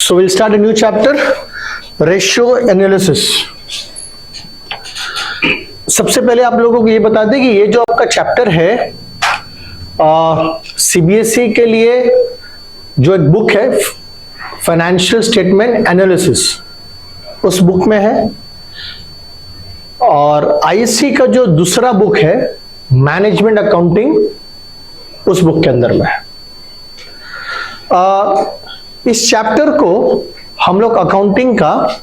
So we'll start a new chapter, ratio analysis. सबसे पहले आप लोगों को ये बता दें कि ये जो आपका चैप्टर है सीबीएसई के लिए जो एक बुक है फाइनेंशियल स्टेटमेंट एनालिसिस, उस बुक में है, और आईएससी का जो दूसरा बुक है मैनेजमेंट अकाउंटिंग, उस बुक के अंदर में है। इस चैप्टर को हम लोग अकाउंटिंग का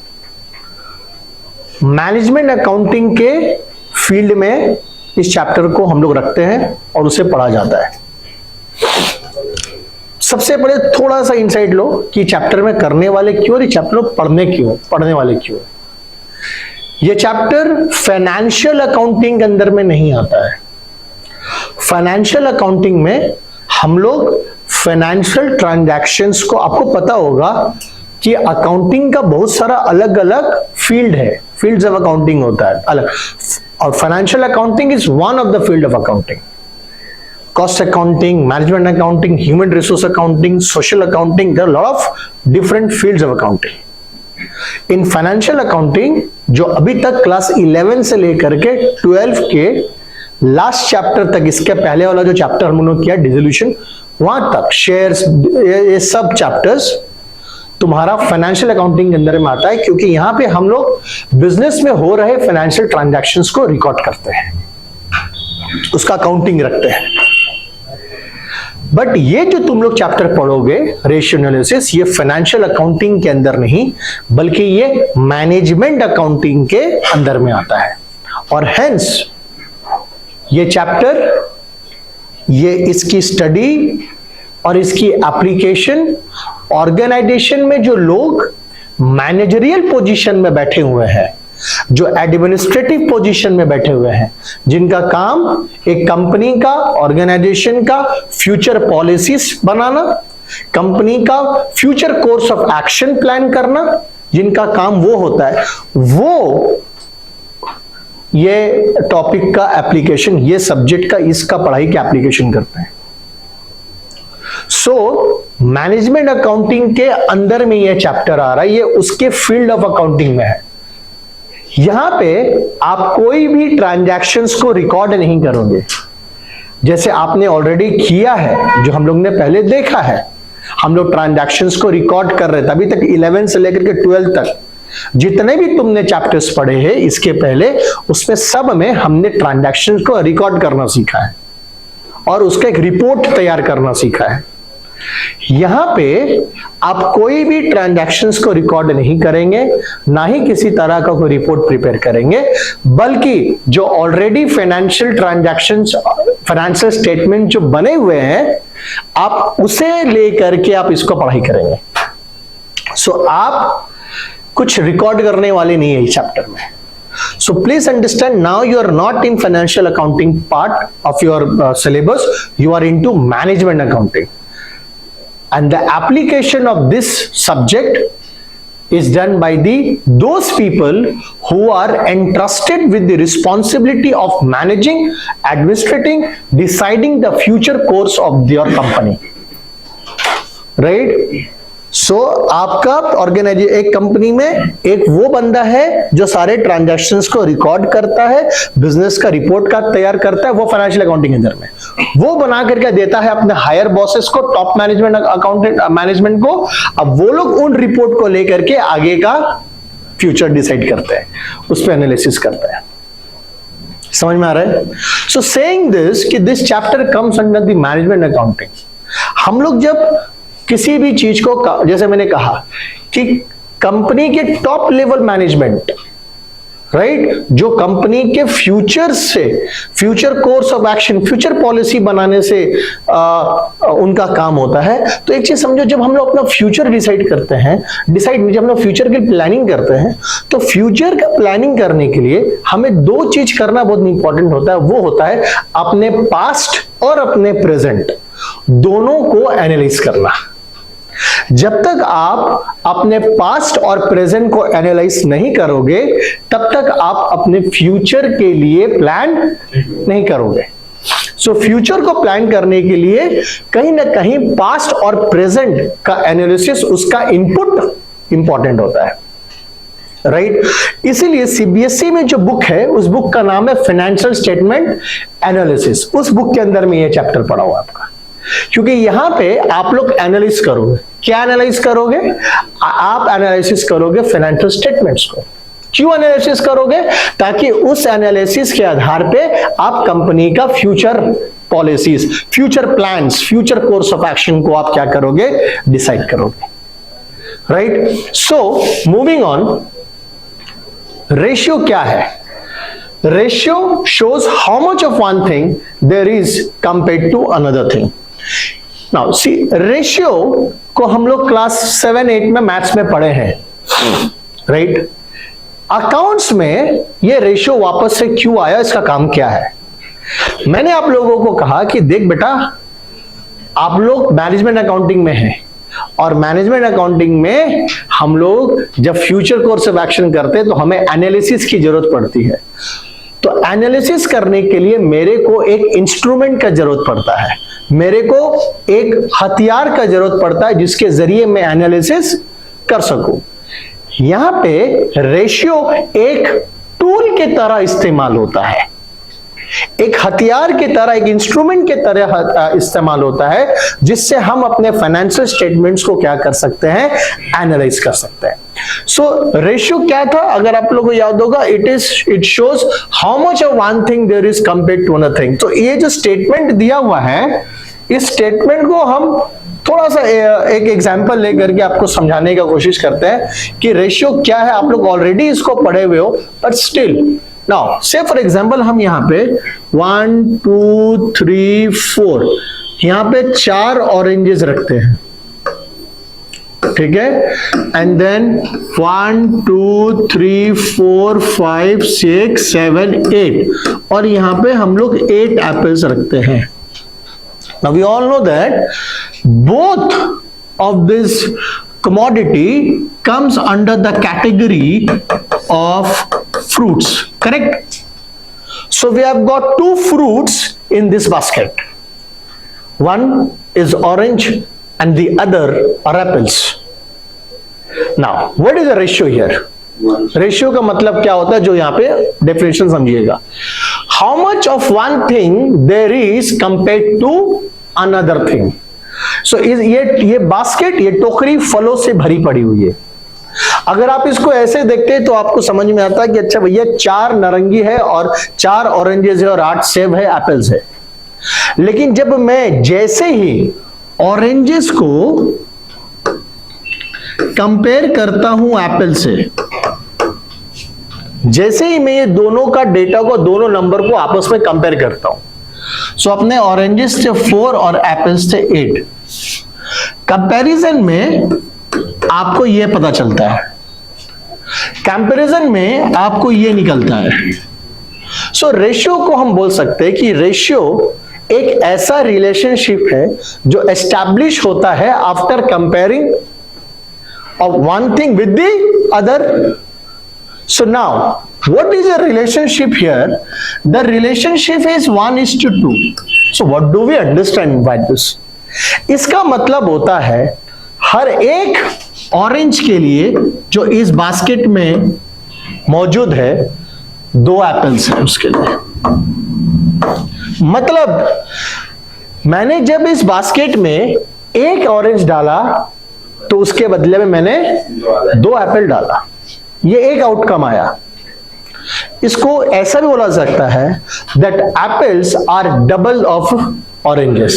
मैनेजमेंट अकाउंटिंग के फील्ड में इस चैप्टर को हम लोग रखते हैं और उसे पढ़ा जाता है। सबसे पहले थोड़ा सा इंसाइट लो कि चैप्टर में करने वाले क्यों और ये चैप्टर पढ़ने वाले क्यों। ये चैप्टर फाइनेंशियल अकाउंटिंग के अंदर में नहीं आता है। फाइनेंशियल अकाउंटिंग में हम लोग फाइनेंशियल ट्रांजैक्शंस को, आपको पता होगा कि अकाउंटिंग का बहुत सारा अलग अलग फील्ड है, फील्ड्स ऑफ अकाउंटिंग होता है अलग, और financial accounting is one of the field of accounting. Cost accounting, management accounting, human resource accounting, social accounting, there are lot of different fields of accounting. इन फाइनेंशियल अकाउंटिंग जो अभी तक class 11 से लेकर के 12 के लास्ट चैप्टर तक, इसके पहले वाला जो चैप्टर हम लोगों ने किया डिसोल्यूशन, वहां तक शेयर्स, ये सब चैप्टर्स तुम्हारा फाइनेंशियल अकाउंटिंग के अंदर में आता है, क्योंकि यहां पे हम लोग बिजनेस में हो रहे फाइनेंशियल ट्रांजैक्शंस को रिकॉर्ड करते हैं, उसका अकाउंटिंग रखते हैं। बट ये जो तुम लोग चैप्टर पढ़ोगे रेशियो एनालिसिस, ये फाइनेंशियल अकाउंटिंग के अंदर नहीं बल्कि ये मैनेजमेंट अकाउंटिंग के अंदर में आता है। और हेंस ये चैप्टर, ये इसकी स्टडी और इसकी एप्लीकेशन ऑर्गेनाइजेशन में जो लोग मैनेजरियल पोजीशन में बैठे हुए हैं, जो एडमिनिस्ट्रेटिव पोजीशन में बैठे हुए हैं, जिनका काम एक कंपनी का, ऑर्गेनाइजेशन का फ्यूचर पॉलिसीज बनाना, कंपनी का future course of action plan करना, जिनका काम वो होता है, वो ये टॉपिक का एप्लीकेशन, ये सब्जेक्ट का, इसका पढ़ाई की एप्लीकेशन करते हैं। सो मैनेजमेंट अकाउंटिंग के अंदर में ये चैप्टर आ रहा है, ये उसके फील्ड ऑफ अकाउंटिंग में है। यहां पे आप कोई भी ट्रांजैक्शंस को रिकॉर्ड नहीं करोगे, जैसे आपने ऑलरेडी किया है, जो हम लोग ने पहले देखा है। हम लोग ट्रांजैक्शंस को रिकॉर्ड कर रहे थे अभी तक 11 से लेकर के 12 तक, जितने भी तुमने चैप्टर्स पढ़े हैं इसके पहले, उसमें सब में हमने ट्रांजैक्शंस को रिकॉर्ड करना सीखा है और उसका एक रिपोर्ट तैयार करना सीखा है। यहां पे आप कोई भी ट्रांजैक्शंस को रिकॉर्ड नहीं करेंगे, ना ही किसी तरह का कोई रिपोर्ट प्रिपेयर करेंगे, बल्कि जो already financial transactions, financial statement जो बने हुए हैं, आप उसे लेकर के आप इसको पढ़ाई करेंगे। सो आप कुछ रिकॉर्ड करने वाले नहीं है इस चैप्टर में। So please understand, now you are not in financial accounting part of your syllabus, you are into management accounting, and the application of this subject is done by those people who are entrusted with the responsibility of managing, administrating, deciding the future course of your company, right? सो आपका organisation, एक company में एक वो बंदा है जो सारे transactions को रिकॉर्ड करता है, बिजनेस का रिपोर्ट का तैयार करता है, वो फाइनेंशियल अकाउंटिंग के अंदर में वो बना करके देता है अपने हायर बॉसेस को, टॉप मैनेजमेंट अकाउंटेंट मैनेजमेंट को। अब वो लोग उन रिपोर्ट को लेकर के आगे का फ्यूचर डिसाइड करते हैं, उस पर एनालिसिस करते हैं। समझ में आ रहा है? सो सेइंग दिस कि this chapter comes under the management accounting. हम लोग जब किसी भी चीज को, जैसे मैंने कहा कि कंपनी के टॉप लेवल मैनेजमेंट, राइट, जो कंपनी के फ्यूचर से, future course of action, future policy बनाने से उनका काम होता है। तो एक चीज समझो, जब हम लोग अपना फ्यूचर डिसाइड करते हैं, जब हम लोग फ्यूचर की प्लानिंग करते हैं, तो फ्यूचर का प्लानिंग करने के लिए हमें दो चीज करना बहुत इंपॉर्टेंट होता है। वो होता है अपने पास्ट और अपने प्रेजेंट दोनों को एनालाइज करना। जब तक आप अपने पास्ट और प्रेजेंट को एनालाइज नहीं करोगे, तब तक आप अपने फ्यूचर के लिए प्लान नहीं करोगे। सो फ्यूचर को प्लान करने के लिए कहीं ना कहीं पास्ट और प्रेजेंट का एनालिसिस, उसका इनपुट इंपॉर्टेंट होता है, राइट? इसीलिए सीबीएसई में जो बुक है उस बुक का नाम है फाइनेंशियल स्टेटमेंट एनालिसिस। उस बुक के अंदर में ये चैप्टर पढ़ा हुआ आपका, क्योंकि यहां पे आप लोग एनालिस करोगे। क्या एनालाइज करोगे? आप एनालिसिस करोगे फाइनेंशियल स्टेटमेंट्स को। क्यों एनालिसिस करोगे? ताकि उस एनालिसिस के आधार पे आप कंपनी का future policies, future plans, future course of action को आप क्या करोगे? डिसाइड करोगे, right? So moving on, ratio क्या है? Ratio shows how much of one thing there is compared to another thing. Now see, ratio को हम लोग क्लास 7-8 में मैथ्स में पढ़े हैं, राइट? अकाउंट्स में ये रेशियो वापस से क्यों आया, इसका काम क्या है? मैंने आप लोगों को कहा कि देख बेटा, आप लोग मैनेजमेंट अकाउंटिंग में हैं और मैनेजमेंट अकाउंटिंग में हम लोग जब फ्यूचर कोर्स ऑफ एक्शन करते हैं तो हमें एनालिसिस की जरूरत पड़ती है। तो एनालिसिस करने के लिए मेरे को एक इंस्ट्रूमेंट का जरूरत पड़ता है, मेरे को एक हथियार का जरूरत पड़ता है जिसके जरिए मैं एनालिसिस कर सकूं। यहां पे रेशियो एक टूल के तरह इस्तेमाल होता है, एक हथियार की तरह, एक इंस्ट्रूमेंट की तरह इस्तेमाल होता है, जिससे हम अपने फाइनेंशियल स्टेटमेंट्स को क्या कर सकते हैं? एनालाइज कर सकते हैं। सो रेशियो क्या था? अगर आप लोगों को याद होगा, it shows how much of one thing there is compared to another thing. तो ये जो स्टेटमेंट दिया हुआ है, इस स्टेटमेंट को हम थोड़ा सा एक एग्जांपल लेकर के आपको समझाने का कोशिश करते हैं कि रेशियो क्या है। आप लोग ऑलरेडी इसको पढ़े हुए हो, बट स्टिल नाउ से फॉर एग्जांपल हम यहाँ पे 1 2 3 4 यहाँ पे 4 ऑरेंजेस रखते हैं, ठीक है? एंड देन 1 2 3 4 5 6 7 8 और यहाँ पे हम लोग 8 एप्पल्स रखते हैं। Now we all know that both of this commodity comes under the category of fruits, correct? So we have got 2 fruits in this basket. One is orange and the other are apples. Now what is the ratio here? Ratio का मतलब क्या होता है, जो यहाँ पे definition समझिएगा। How much of one thing there is compared to another thing. So ये बास्केट, ये टोकरी फलों से भरी पड़ी हुई है। अगर आप इसको ऐसे देखते हैं तो आपको समझ में आता है कि अच्छा भैया 4 नारंगी है और 4 ऑरेंजेस है और 8 सेब है, एप्पल्स है। लेकिन जब मैं जैसे ही ऑरेंजेस को कंपेयर करता हूं एप्पल से, जैसे ही मैं ये दोनों का डेटा को, दोनों नंबर को आपस में कंपेयर करता हूं, सो अपने ऑरेंजेस से 4 और एप्पल्स से 8, कंपैरिजन में आपको ये पता चलता है, कंपैरिजन में आपको ये निकलता है। सो रेशियो को हम बोल सकते हैं कि रेशियो एक ऐसा रिलेशनशिप है जो एस्टैब्लिश होता है after comparing of one thing with the other. So now what is the relationship here? The relationship is 1:2. So what do we understand by this? इसका मतलब होता है हर एक ऑरेंज के लिए जो इस बास्केट में मौजूद है 2 एप्पल्स हैं उसके लिए। मतलब मैंने जब इस बास्केट में एक ऑरेंज डाला तो उसके बदले में मैंने 2 एप्पल डाला, ये एक आउटकम आया। इसको ऐसा भी बोला सकता है that apples are double of oranges.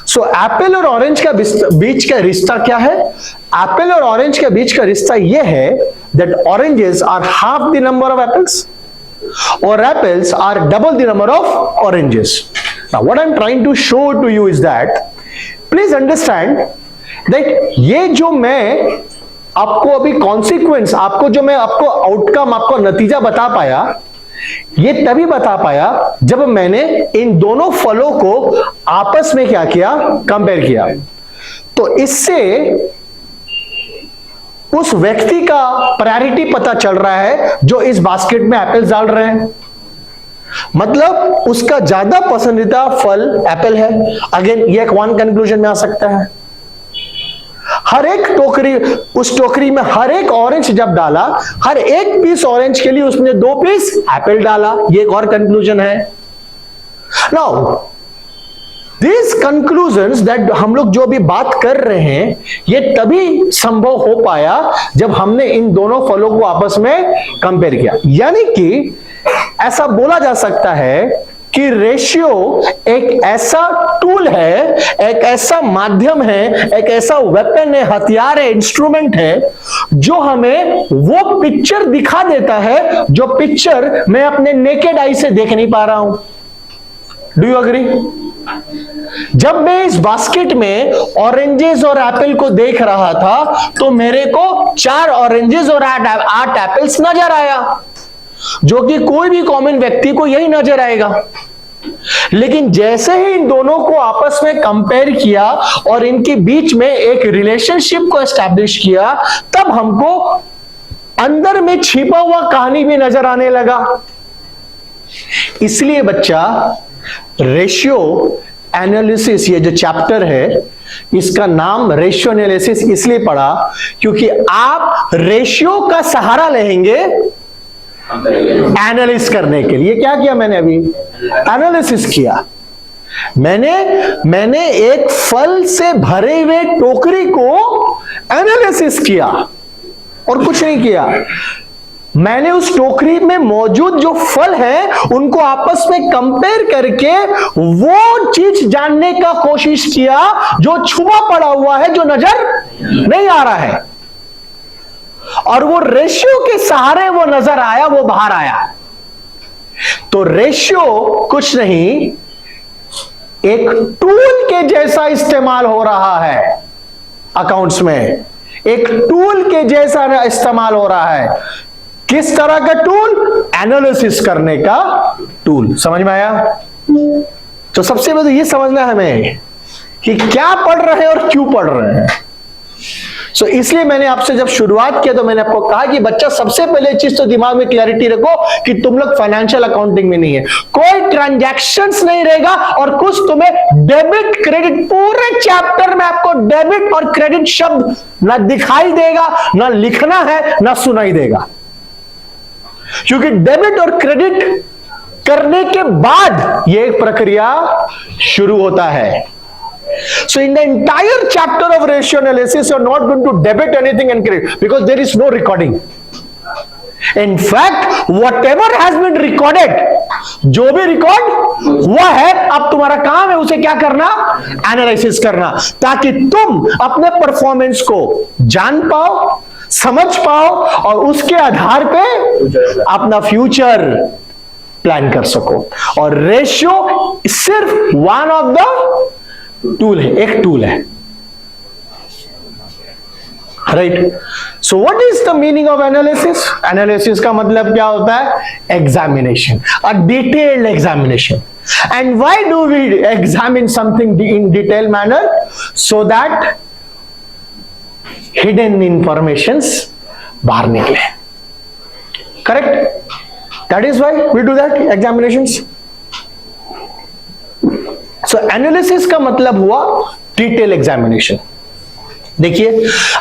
So apple और ऑरेंज का बीच का रिश्ता क्या है? एप्पल और ऑरेंज के बीच का रिश्ता यह है that oranges are half the number of apples और apples are double the number of oranges. Now what I am trying to show to you is that please understand that ये जो मैं आपको अभी कॉन्सिक्वेंस, आपको जो मैं आपको आउटकम, आपको नतीजा बता पाया, ये तभी बता पाया जब मैंने इन दोनों फलों को आपस में क्या किया? कंपेयर किया। तो इससे उस व्यक्ति का प्रायोरिटी पता चल रहा है जो इस बास्केट में एप्पल्स डाल रहे हैं। मतलब उसका ज्यादा पसंदीदा फल एप्पल है। अगेन ये एक वन कंक्लूजन में आ सकता है। हर एक टोकरी, उस टोकरी में हर एक ऑरेंज जब डाला, हर एक पीस ऑरेंज के लिए उसने 2 पीस एप्पल डाला, ये एक और कंक्लूजन है। नाउ दिस कंक्लूजन्स दैट हम लोग जो भी बात कर रहे हैं, ये तभी संभव हो पाया जब हमने इन दोनों फलों को आपस में कंपेयर किया। यानी कि ऐसा बोला जा सकता है कि रेशियो एक ऐसा टूल है, एक ऐसा माध्यम है, एक ऐसा वेपन है, हथियार है, इंस्ट्रूमेंट है, जो हमें वो पिक्चर दिखा देता है जो पिक्चर मैं अपने नेकेड आई से देख नहीं पा रहा हूं। Do you agree? जब मैं इस बास्केट में ऑरेंजेस और एप्पल को देख रहा था तो मेरे को 4 ऑरेंजेस और 8 एप्पल्स नजर आया, जो कि कोई भी कॉमन व्यक्ति को यही नजर आएगा। लेकिन जैसे ही इन दोनों को आपस में कंपेयर किया और इनके बीच में एक रिलेशनशिप को एस्टैब्लिश किया, तब हमको अंदर में छिपा हुआ कहानी भी नजर आने लगा। इसलिए बच्चा, रेशियो एनालिसिस, ये जो चैप्टर है, इसका नाम रेशियो एनालिसिस इसलिए पड़ा क्योंकि आप रेशियो का सहारा लेंगे एनालिसिस करने के लिए। क्या किया मैंने अभी? एनालिसिस किया। मैंने एक फल से भरे हुए टोकरी को एनालिसिस किया और कुछ नहीं किया। मैंने उस टोकरी में मौजूद जो फल है उनको आपस में कंपेयर करके वो चीज जानने का कोशिश किया जो छुपा पड़ा हुआ है, जो नजर नहीं आ रहा है, और वो रेशियो के सहारे वो नजर आया, वो बाहर आया। तो रेशियो कुछ नहीं, एक टूल के जैसा इस्तेमाल हो रहा है अकाउंट्स में, एक टूल के जैसा इस्तेमाल हो रहा है। किस तरह का टूल? एनालिसिस करने का टूल। समझ में आया? तो सबसे पहले ये समझना है हमें कि क्या पढ़ रहे हैं और क्यों पढ़ रहे हैं। सो इसलिए मैंने आपसे जब शुरुआत किया तो मैंने आपको कहा कि बच्चा, सबसे पहले चीज तो दिमाग में क्लैरिटी रखो कि तुम लोग फाइनेंशियल अकाउंटिंग में नहीं है, कोई ट्रांजैक्शंस नहीं रहेगा और कुछ तुम्हें डेबिट क्रेडिट, पूरे चैप्टर में आपको डेबिट और क्रेडिट शब्द ना दिखाई देगा, ना लिखना है, ना सुनाई देगा, क्योंकि डेबिट और क्रेडिट करने के बाद यह एक प्रक्रिया शुरू होता है। So in the entire chapter of ratio analysis, you are not going to debit anything and credit because there is no recording. In fact, whatever has been recorded, जो भी रिकॉर्ड हुआ है, अब तुम्हारा काम है उसे क्या करना? एनालिसिस करना, ताकि तुम अपने परफॉर्मेंस को जान पाओ, समझ पाओ और उसके आधार पे अपना फ्यूचर प्लान कर सको। और रेशियो सिर्फ वन ऑफ द टूल है, एक टूल है, right. So what is the meaning of analysis? Analysis का मतलब क्या होता है? Examination, a detailed examination. And why do we examine something in detail manner? So that hidden informations बाहर निकले। Correct? That is why we do that examinations. So analysis का मतलब हुआ डिटेल एग्जामिनेशन। देखिए,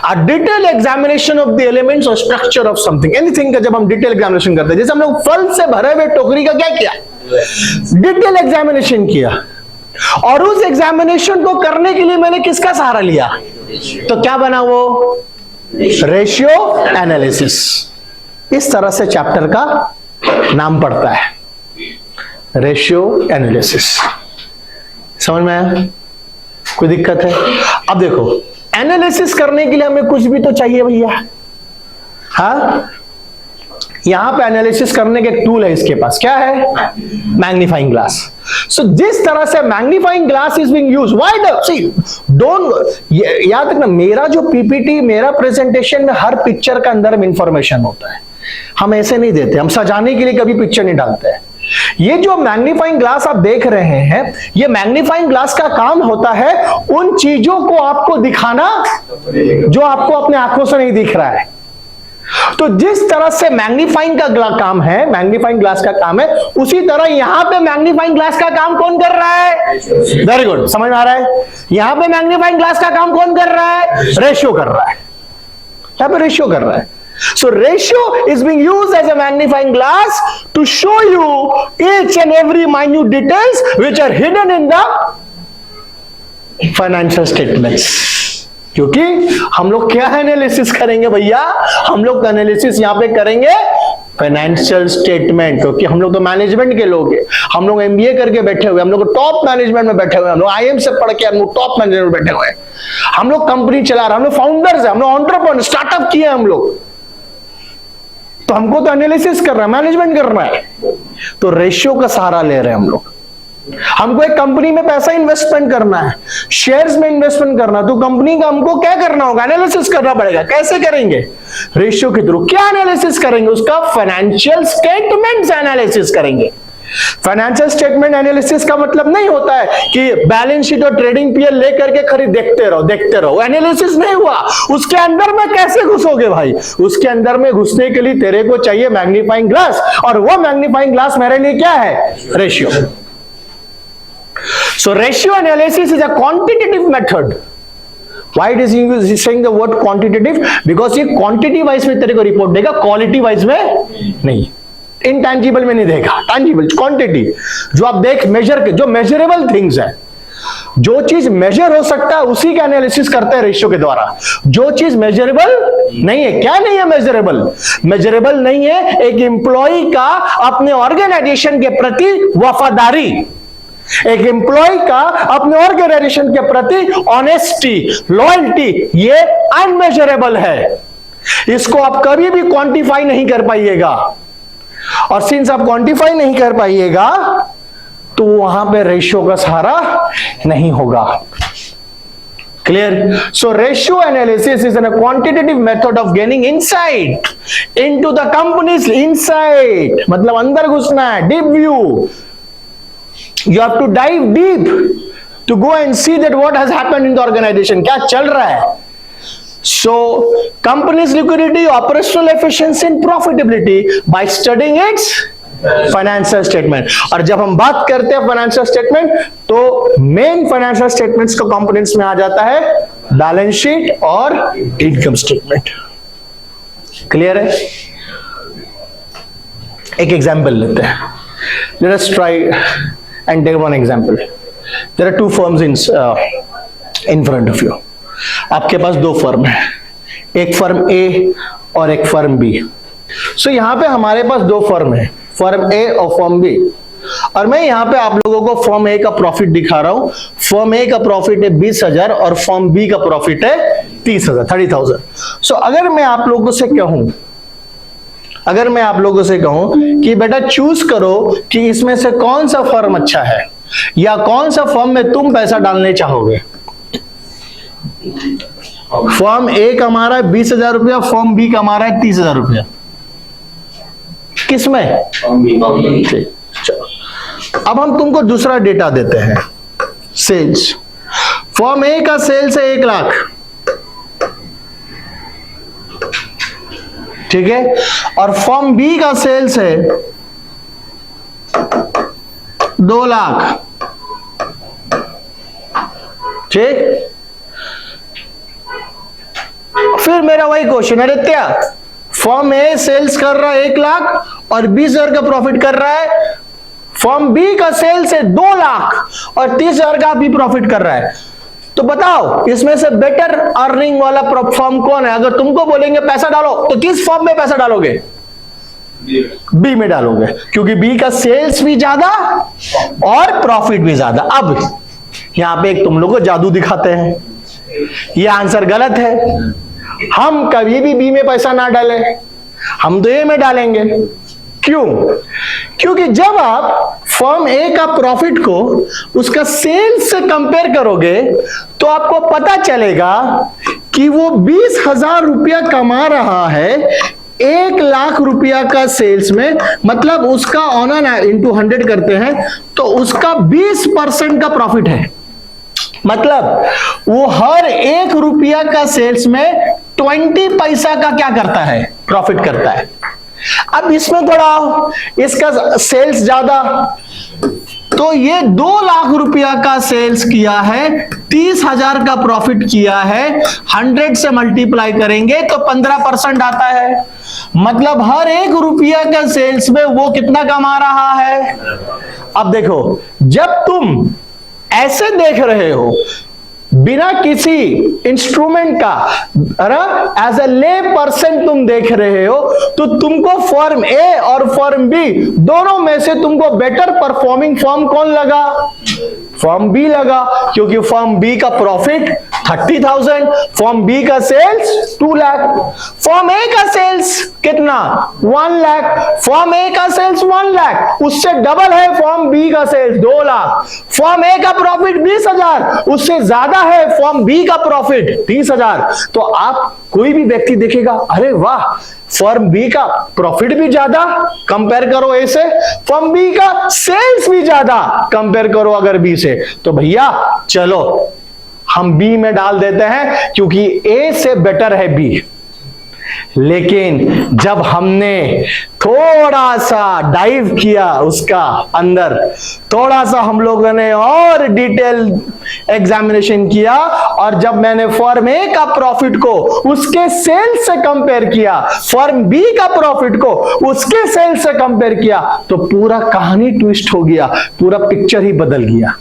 a detail examination of the elements और structure of something, anything का जब हम डिटेल एग्जामिनेशन करते हैं, जैसे हम लोग फल से भरे हुए टोकरी का क्या किया? डिटेल एग्जामिनेशन किया। और उस एग्जामिनेशन को करने के लिए मैंने किसका सहारा लिया? तो क्या बना वो? Ratio analysis. इस तरह से चैप्टर का नाम पड़ता है, रेशियो एनालिसिस। समझ में आया? कोई दिक्कत है? अब देखो, एनालिसिस करने के लिए हमें कुछ भी तो चाहिए भैया। हाँ, यहां पे एनालिसिस करने का एक टूल है इसके पास, क्या है? Magnifying glass. सो जिस तरह से magnifying glass is being used, why the see don't, याद रखना, मेरा जो पीपीटी, मेरा प्रेजेंटेशन में हर पिक्चर का अंदर में इंफॉर्मेशन होता है। हम ऐसे नहीं देते, हम सजाने के लिए कभी पिक्चर नहीं डालते हैं। ये जो मैग्नीफाइंग ग्लास आप देख रहे हैं, ये मैग्नीफाइंग ग्लास का काम होता है उन चीजों को आपको दिखाना जो आपको अपने आंखों से नहीं दिख रहा है। तो जिस तरह से मैग्नीफाइंग का काम है, मैग्नीफाइंग ग्लास का काम है, उसी तरह यहां पे मैग्नीफाइंग ग्लास का काम कौन कर रहा है? वेरी गुड, समझ में आ रहा है? यहां पे मैग्नीफाइंग ग्लास का काम कौन कर रहा है? रेशियो कर रहा है, यहां पे रेशियो कर रहा है. So ratio is being used as a magnifying glass to show you each and every minute details which are hidden in the financial statements. क्योंकि हम लोग क्या एनालिसिस करेंगे भैया? हम लोग एनालिसिस यहां पे करेंगे फाइनेंशियल स्टेटमेंट, क्योंकि हम लोग तो मैनेजमेंट के लोग हैं. हम लोग एमबीए करके बैठे हुए, हम लोग टॉप मैनेजमेंट में बैठे हुए, हम लोग आईएम से पढ़ के हम लोग टॉप मैनेजमेंट में बैठे हुए हैं. हम लोग कंपनी चला रहे हैं, हम लोग फाउंडर्स हैं, हम लोग एंटरप्रेन्योर स्टार्टअप किए हम लोग. तो हमको तो एनालिसिस करना है, मैनेजमेंट करना है. तो रेशियो का सहारा ले रहे हैं हम लोग. हमको एक कंपनी में पैसा इन्वेस्टमेंट करना है, शेयर्स में इन्वेस्टमेंट करना, तो कंपनी का हमको क्या करना होगा? एनालिसिस करना पड़ेगा. कैसे करेंगे? रेशियो के थ्रू. क्या एनालिसिस करेंगे? उसका फाइनेंशियल स्टेटमेंट्स एनालिसिस करेंगे. फाइनेंशियल स्टेटमेंट एनालिसिस का मतलब नहीं होता है कि बैलेंस शीट और ट्रेडिंग पीएल लेकर के खरीद देखते रहो. एनालिसिस नहीं हुआ. उसके अंदर में कैसे घुसोगे भाई? उसके अंदर में घुसने के लिए तेरे को चाहिए मैग्नीफाइंग ग्लास, और वो मैग्नीफाइंग ग्लास मेरे लिए क्या है? Ratio. So ratio analysis is a quantitative method. Why it is saying the word quantitative? Because ये quantity wise में तेरे को रिपोर्ट देगा, quality wise में नहीं. Intangible में नहीं देगा, tangible, quantity. जो आप देख मेजर के, जो मेजरेबल थिंग्स है, जो चीज मेजर हो सकता है उसी का एनालिसिस करते हैं रेशियो के द्वारा. जो चीज मेजरेबल नहीं है, क्या नहीं है मेजरेबल? मेजरेबल नहीं है एक एम्प्लॉय का अपने ऑर्गेनाइजेशन के प्रति वफादारी, एक एम्प्लॉय का अपने ऑर्गेनाइजेशन के प्रति ऑनेस्टी, लॉयल्टी, ये अनमेजरेबल है. इसको आप कभी भी क्वांटिफाई नहीं कर पाइएगा. और सिंस आप क्वांटिफाई नहीं कर पाइएगा तो वहां पे रेशियो का सहारा नहीं होगा. Clear? So ratio analysis is a quantitative method of gaining insight into the company's insight. मतलब अंदर घुसना है, deep view. You have to dive deep to go and see that what has happened in the organization. क्या चल रहा है? So, company's liquidity, operational efficiency and profitability by studying its financial statement. और जब हम बात करते हैं financial statement, तो main financial statements का components में आ जाता है balance sheet और income statement. Clear है? एक example लेते हैं. Let us try and take one example. There are two firms in front of you. आपके पास दो फर्म है, एक फर्म ए और एक फर्म बी. सो यहां पे हमारे पास दो फर्म है, फर्म ए और फर्म बी. और मैं यहां पे आप लोगों को फर्म ए का प्रॉफिट दिखा रहा हूं. फर्म ए का प्रॉफिट है 20,000 और फर्म बी का प्रॉफिट है 30,000, 30,000. सो अगर मैं आप लोगों से कहूं कि बेटा चूज करो कि इसमें से कौन सा फर्म अच्छा है, या कौन सा फर्म में तुम पैसा डालने चाहोगे. फर्म ए कमा रहा है 20,000 रुपया, फर्म बी कमा रहा है 30,000 रुपया. किसमें? अब हम तुमको दूसरा डेटा देते हैं, सेल्स. फर्म ए का सेल्स है 1 लाख, ठीक है, और फर्म बी का सेल्स है 2 लाख. ठीक. फिर मेरा वही क्वेश्चन है, आदित्य, फर्म ए सेल्स कर रहा है 1 लाख और 20,000 का प्रॉफिट कर रहा है, फर्म बी का सेल्स है 2 लाख और 30,000 का भी प्रॉफिट कर रहा है. तो बताओ इसमें से बेटर अर्निंग वाला फर्म कौन है? अगर तुमको बोलेंगे पैसा डालो, तो किस फर्म में पैसा डालोगे? बी में डालोगे, क्योंकि बी का सेल्स भी ज्यादा और प्रॉफिट भी ज्यादा. अब यहां पे एक तुम लोग को जादू दिखाते हैं. ये आंसर गलत है. हम कभी भी बी में पैसा ना डालें, हम तो ए में डालेंगे. क्यों? क्योंकि जब आप फर्म ए का प्रॉफिट को उसका सेल्स से कंपेयर करोगे तो आपको पता चलेगा कि वो 20,000 रुपया कमा रहा है 1 लाख रुपया का सेल्स में. मतलब उसका ऑन इंटू 100 करते हैं तो उसका 20% का प्रॉफिट है. मतलब वो हर 1 रुपया का सेल्स में 20 पैसा का क्या करता है, प्रॉफिट करता है। अब इसमें थोड़ा इसका सेल्स ज्यादा, तो ये 2 लाख रुपया का सेल्स किया है, 30,000 का प्रॉफिट किया है, 100 से मल्टीप्लाई करेंगे तो 15% आता है। मतलब हर 1 रुपया का सेल्स में वो कितना कमा रहा है। अब देखो, जब तुम ऐसे देख रहे हो बिना किसी इंस्ट्रूमेंट का, एज ए ले पर्सन तुम देख रहे हो, तो तुमको फर्म ए और फर्म बी दोनों में से तुमको बेटर परफॉर्मिंग फर्म कौन लगा, फर्म बी लगा, क्योंकि फर्म बी का प्रॉफिट 30,000, फर्म बी का सेल्स 2 लाख, फर्म ए का सेल्स कितना 1 लाख, फर्म ए का सेल्स 1 लाख, उससे डबल है फर्म बी का सेल्स 2 लाख, फर्म ए का प्रॉफिट 20,000, उससे ज्यादा है फर्म बी का प्रॉफिट 30,000। तो आप कोई भी व्यक्ति देखेगा, अरे वाह, फर्म बी का प्रॉफिट भी ज्यादा कंपेयर करो ए से, फर्म बी का सेल्स भी ज्यादा कंपेयर करो अगर बी से, तो भैया चलो हम बी में डाल देते हैं क्योंकि ए से बेटर है बी। लेकिन जब हमने थोड़ा सा डाइव किया उसका अंदर, थोड़ा सा हम लोगों ने और डिटेल एग्जामिनेशन किया, और जब मैंने फर्म ए का प्रॉफिट को उसके सेल्स से कंपेयर किया, फर्म बी का प्रॉफिट को उसके सेल्स से कंपेयर किया, तो पूरा कहानी ट्विस्ट हो गया, पूरा पिक्चर ही बदल गया।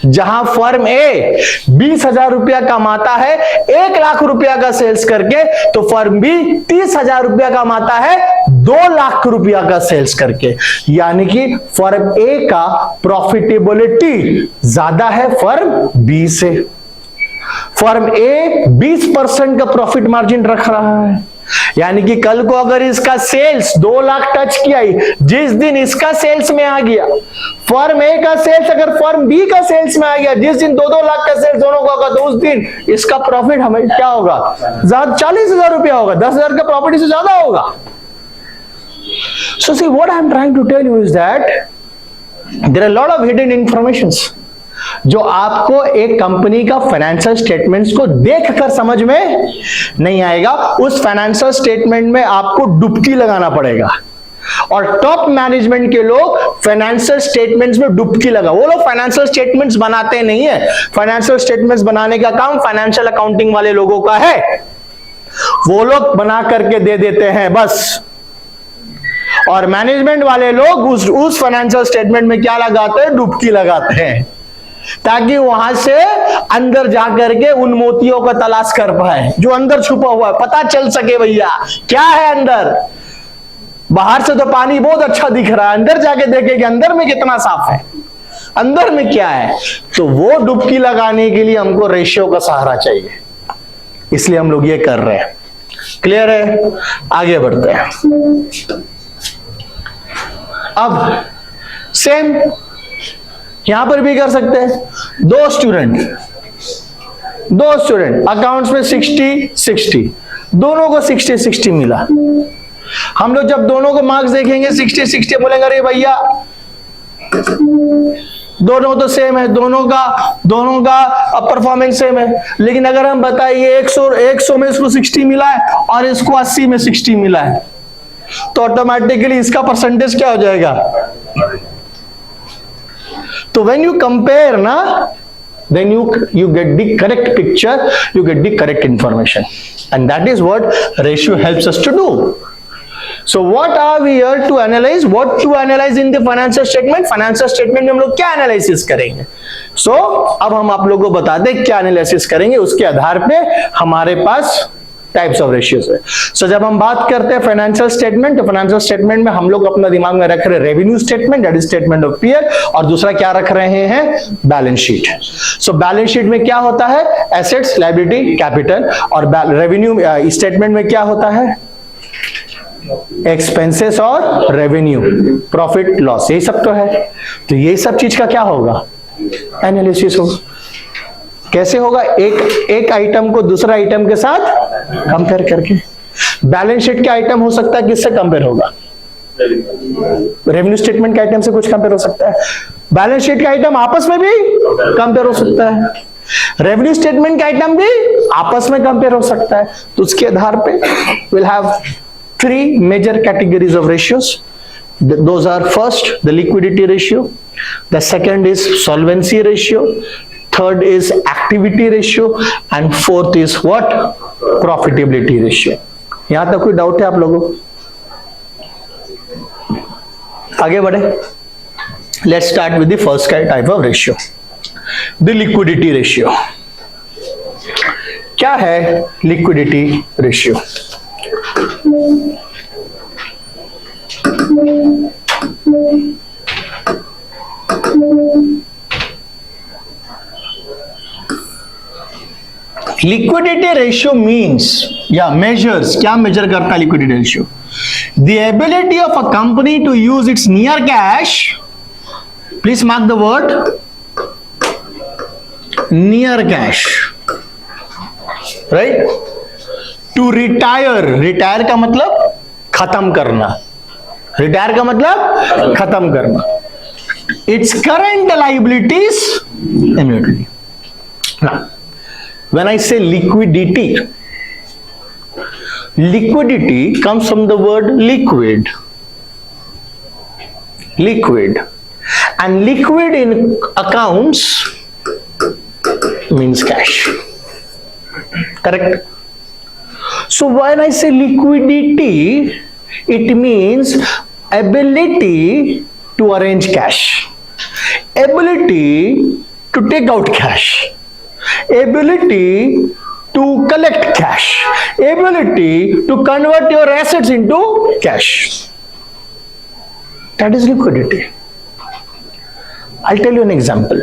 जहां फर्म ए 20,000 रुपया कमाता है 1 लाख रुपया का सेल्स करके, तो फर्म बी 30,000 रुपया कमाता है 2 लाख रुपया का सेल्स करके। यानी कि फर्म ए का प्रॉफिटेबिलिटी ज्यादा है फर्म बी से। फर्म ए 20% का प्रॉफिट मार्जिन रख रहा है, यानी कि कल को अगर इसका सेल्स 2 लाख टच किया, जिस दिन इसका सेल्स में आ गया, फर्म ए का सेल्स अगर फर्म बी का सेल्स में आ गया, जिस दिन 2-2 लाख का सेल्स दोनों का होगा, तो उस दिन इसका प्रॉफिट हमें क्या होगा, 40,000 रुपया होगा, 10,000 का प्रॉफिट इससे ज्यादा होगा। So see, what I am trying to tell you is that there are a lot of hidden informations जो आपको एक कंपनी का फाइनेंशियल स्टेटमेंट्स को देखकर समझ में नहीं आएगा। उस फाइनेंशियल स्टेटमेंट में आपको डुबकी लगाना पड़ेगा, और टॉप मैनेजमेंट के लोग फाइनेंशियल स्टेटमेंट्स में डुबकी लगा, वो लोग फाइनेंशियल स्टेटमेंट्स बनाते नहीं है। फाइनेंशियल स्टेटमेंट्स बनाने का काम फाइनेंशियल अकाउंटिंग वाले लोगों का है, वो लोग बना करके दे देते हैं बस। और मैनेजमेंट वाले लोग उस फाइनेंशियल स्टेटमेंट में क्या लगाते हैं, डुबकी लगाते हैं, ताकि वहां से अंदर जाकर के उन मोतियों को तलाश कर पाए जो अंदर छुपा हुआ है, पता चल सके भैया क्या है अंदर। बाहर से तो पानी बहुत अच्छा दिख रहा है, अंदर जाके देखे कि अंदर में कितना साफ है, अंदर में क्या है। तो वो डुबकी लगाने के लिए हमको रेशियो का सहारा चाहिए, इसलिए हम लोग ये कर रहे हैं। क्लियर है? आगे बढ़ते हैं। अब सेम यहां पर भी कर सकते हैं। दो स्टूडेंट अकाउंट्स में 60-60, दोनों को 60-60 मिला। हम लोग जब दोनों को मार्क्स देखेंगे 60-60 बोलेंगे अरे भैया दोनों तो सेम है, दोनों का परफॉर्मेंस सेम है। लेकिन अगर हम बताइए 100 में इसको 60 मिला है और इसको 80 में 60 मिला है, तो ऑटोमेटिकली इसका परसेंटेज क्या हो जाएगा। तो when you compare ना, then you get the correct picture, you get the correct information, and that is what ratio helps us to do. So what are we here to analyze? What to analyze in the financial statement? Financial statement में हम लोग क्या analysis करेंगे? So अब हम आप लोगों को बता दें क्या एनालिसिस करेंगे, उसके आधार पे हमारे पास टाइप्स ऑफ रेशियोज है। सो जब हम बात करते हैं फाइनेंशियल स्टेटमेंट, तो फाइनेंशियल स्टेटमेंट में हम लोग अपना दिमाग में रख रहे हैं revenue statement, that is statement of peer, और दूसरा क्या रख रहे हैं, balance sheet. So balance sheet में क्या होता है, एसेट्स, लायबिलिटी, कैपिटल, और रेवेन्यू स्टेटमेंट में क्या होता है, एक्सपेंसेस और रेवेन्यू, प्रॉफिट लॉस, यही सब तो है। तो ये सब चीज का क्या होगा, एनालिसिस होगा। कैसे होगा, एक आइटम को दूसरा आइटम के साथ कंपेयर करके। बैलेंस शीट के आइटम हो सकता है किससे कंपेयर होगा, रेवेन्यू स्टेटमेंट के आइटम से कुछ कंपेयर हो सकता है, बैलेंस शीट के आइटम आपस में भी कंपेयर हो सकता है। रेवेन्यू स्टेटमेंट का आइटम भी आपस में कंपेयर हो सकता है, तो उसके आधार पे will have 3 major categories of ratios. Those are first the liquidity ratio, the second is solvency ratio, third is activity ratio, and fourth is what? Profitability ratio. यहां तक कोई डाउट है आप लोगों को? आगे बढ़े. Let's start with the first type of ratio, the liquidity ratio. क्या है liquidity ratio? Liquidity ratio means, measures, क्या measure करता है liquidity ratio? The ability of a company to use its near cash, please mark the word near cash, right? To retire का मतलब खत्म करना, retire का मतलब खत्म करना. Its current liabilities immediately. Now, when I say liquidity comes from the word liquid, and liquid in accounts means cash, correct? So when I say liquidity, it means ability to arrange cash, ability to take out cash, ability to collect cash, ability to convert your assets into cash. That is liquidity. I'll tell you an example.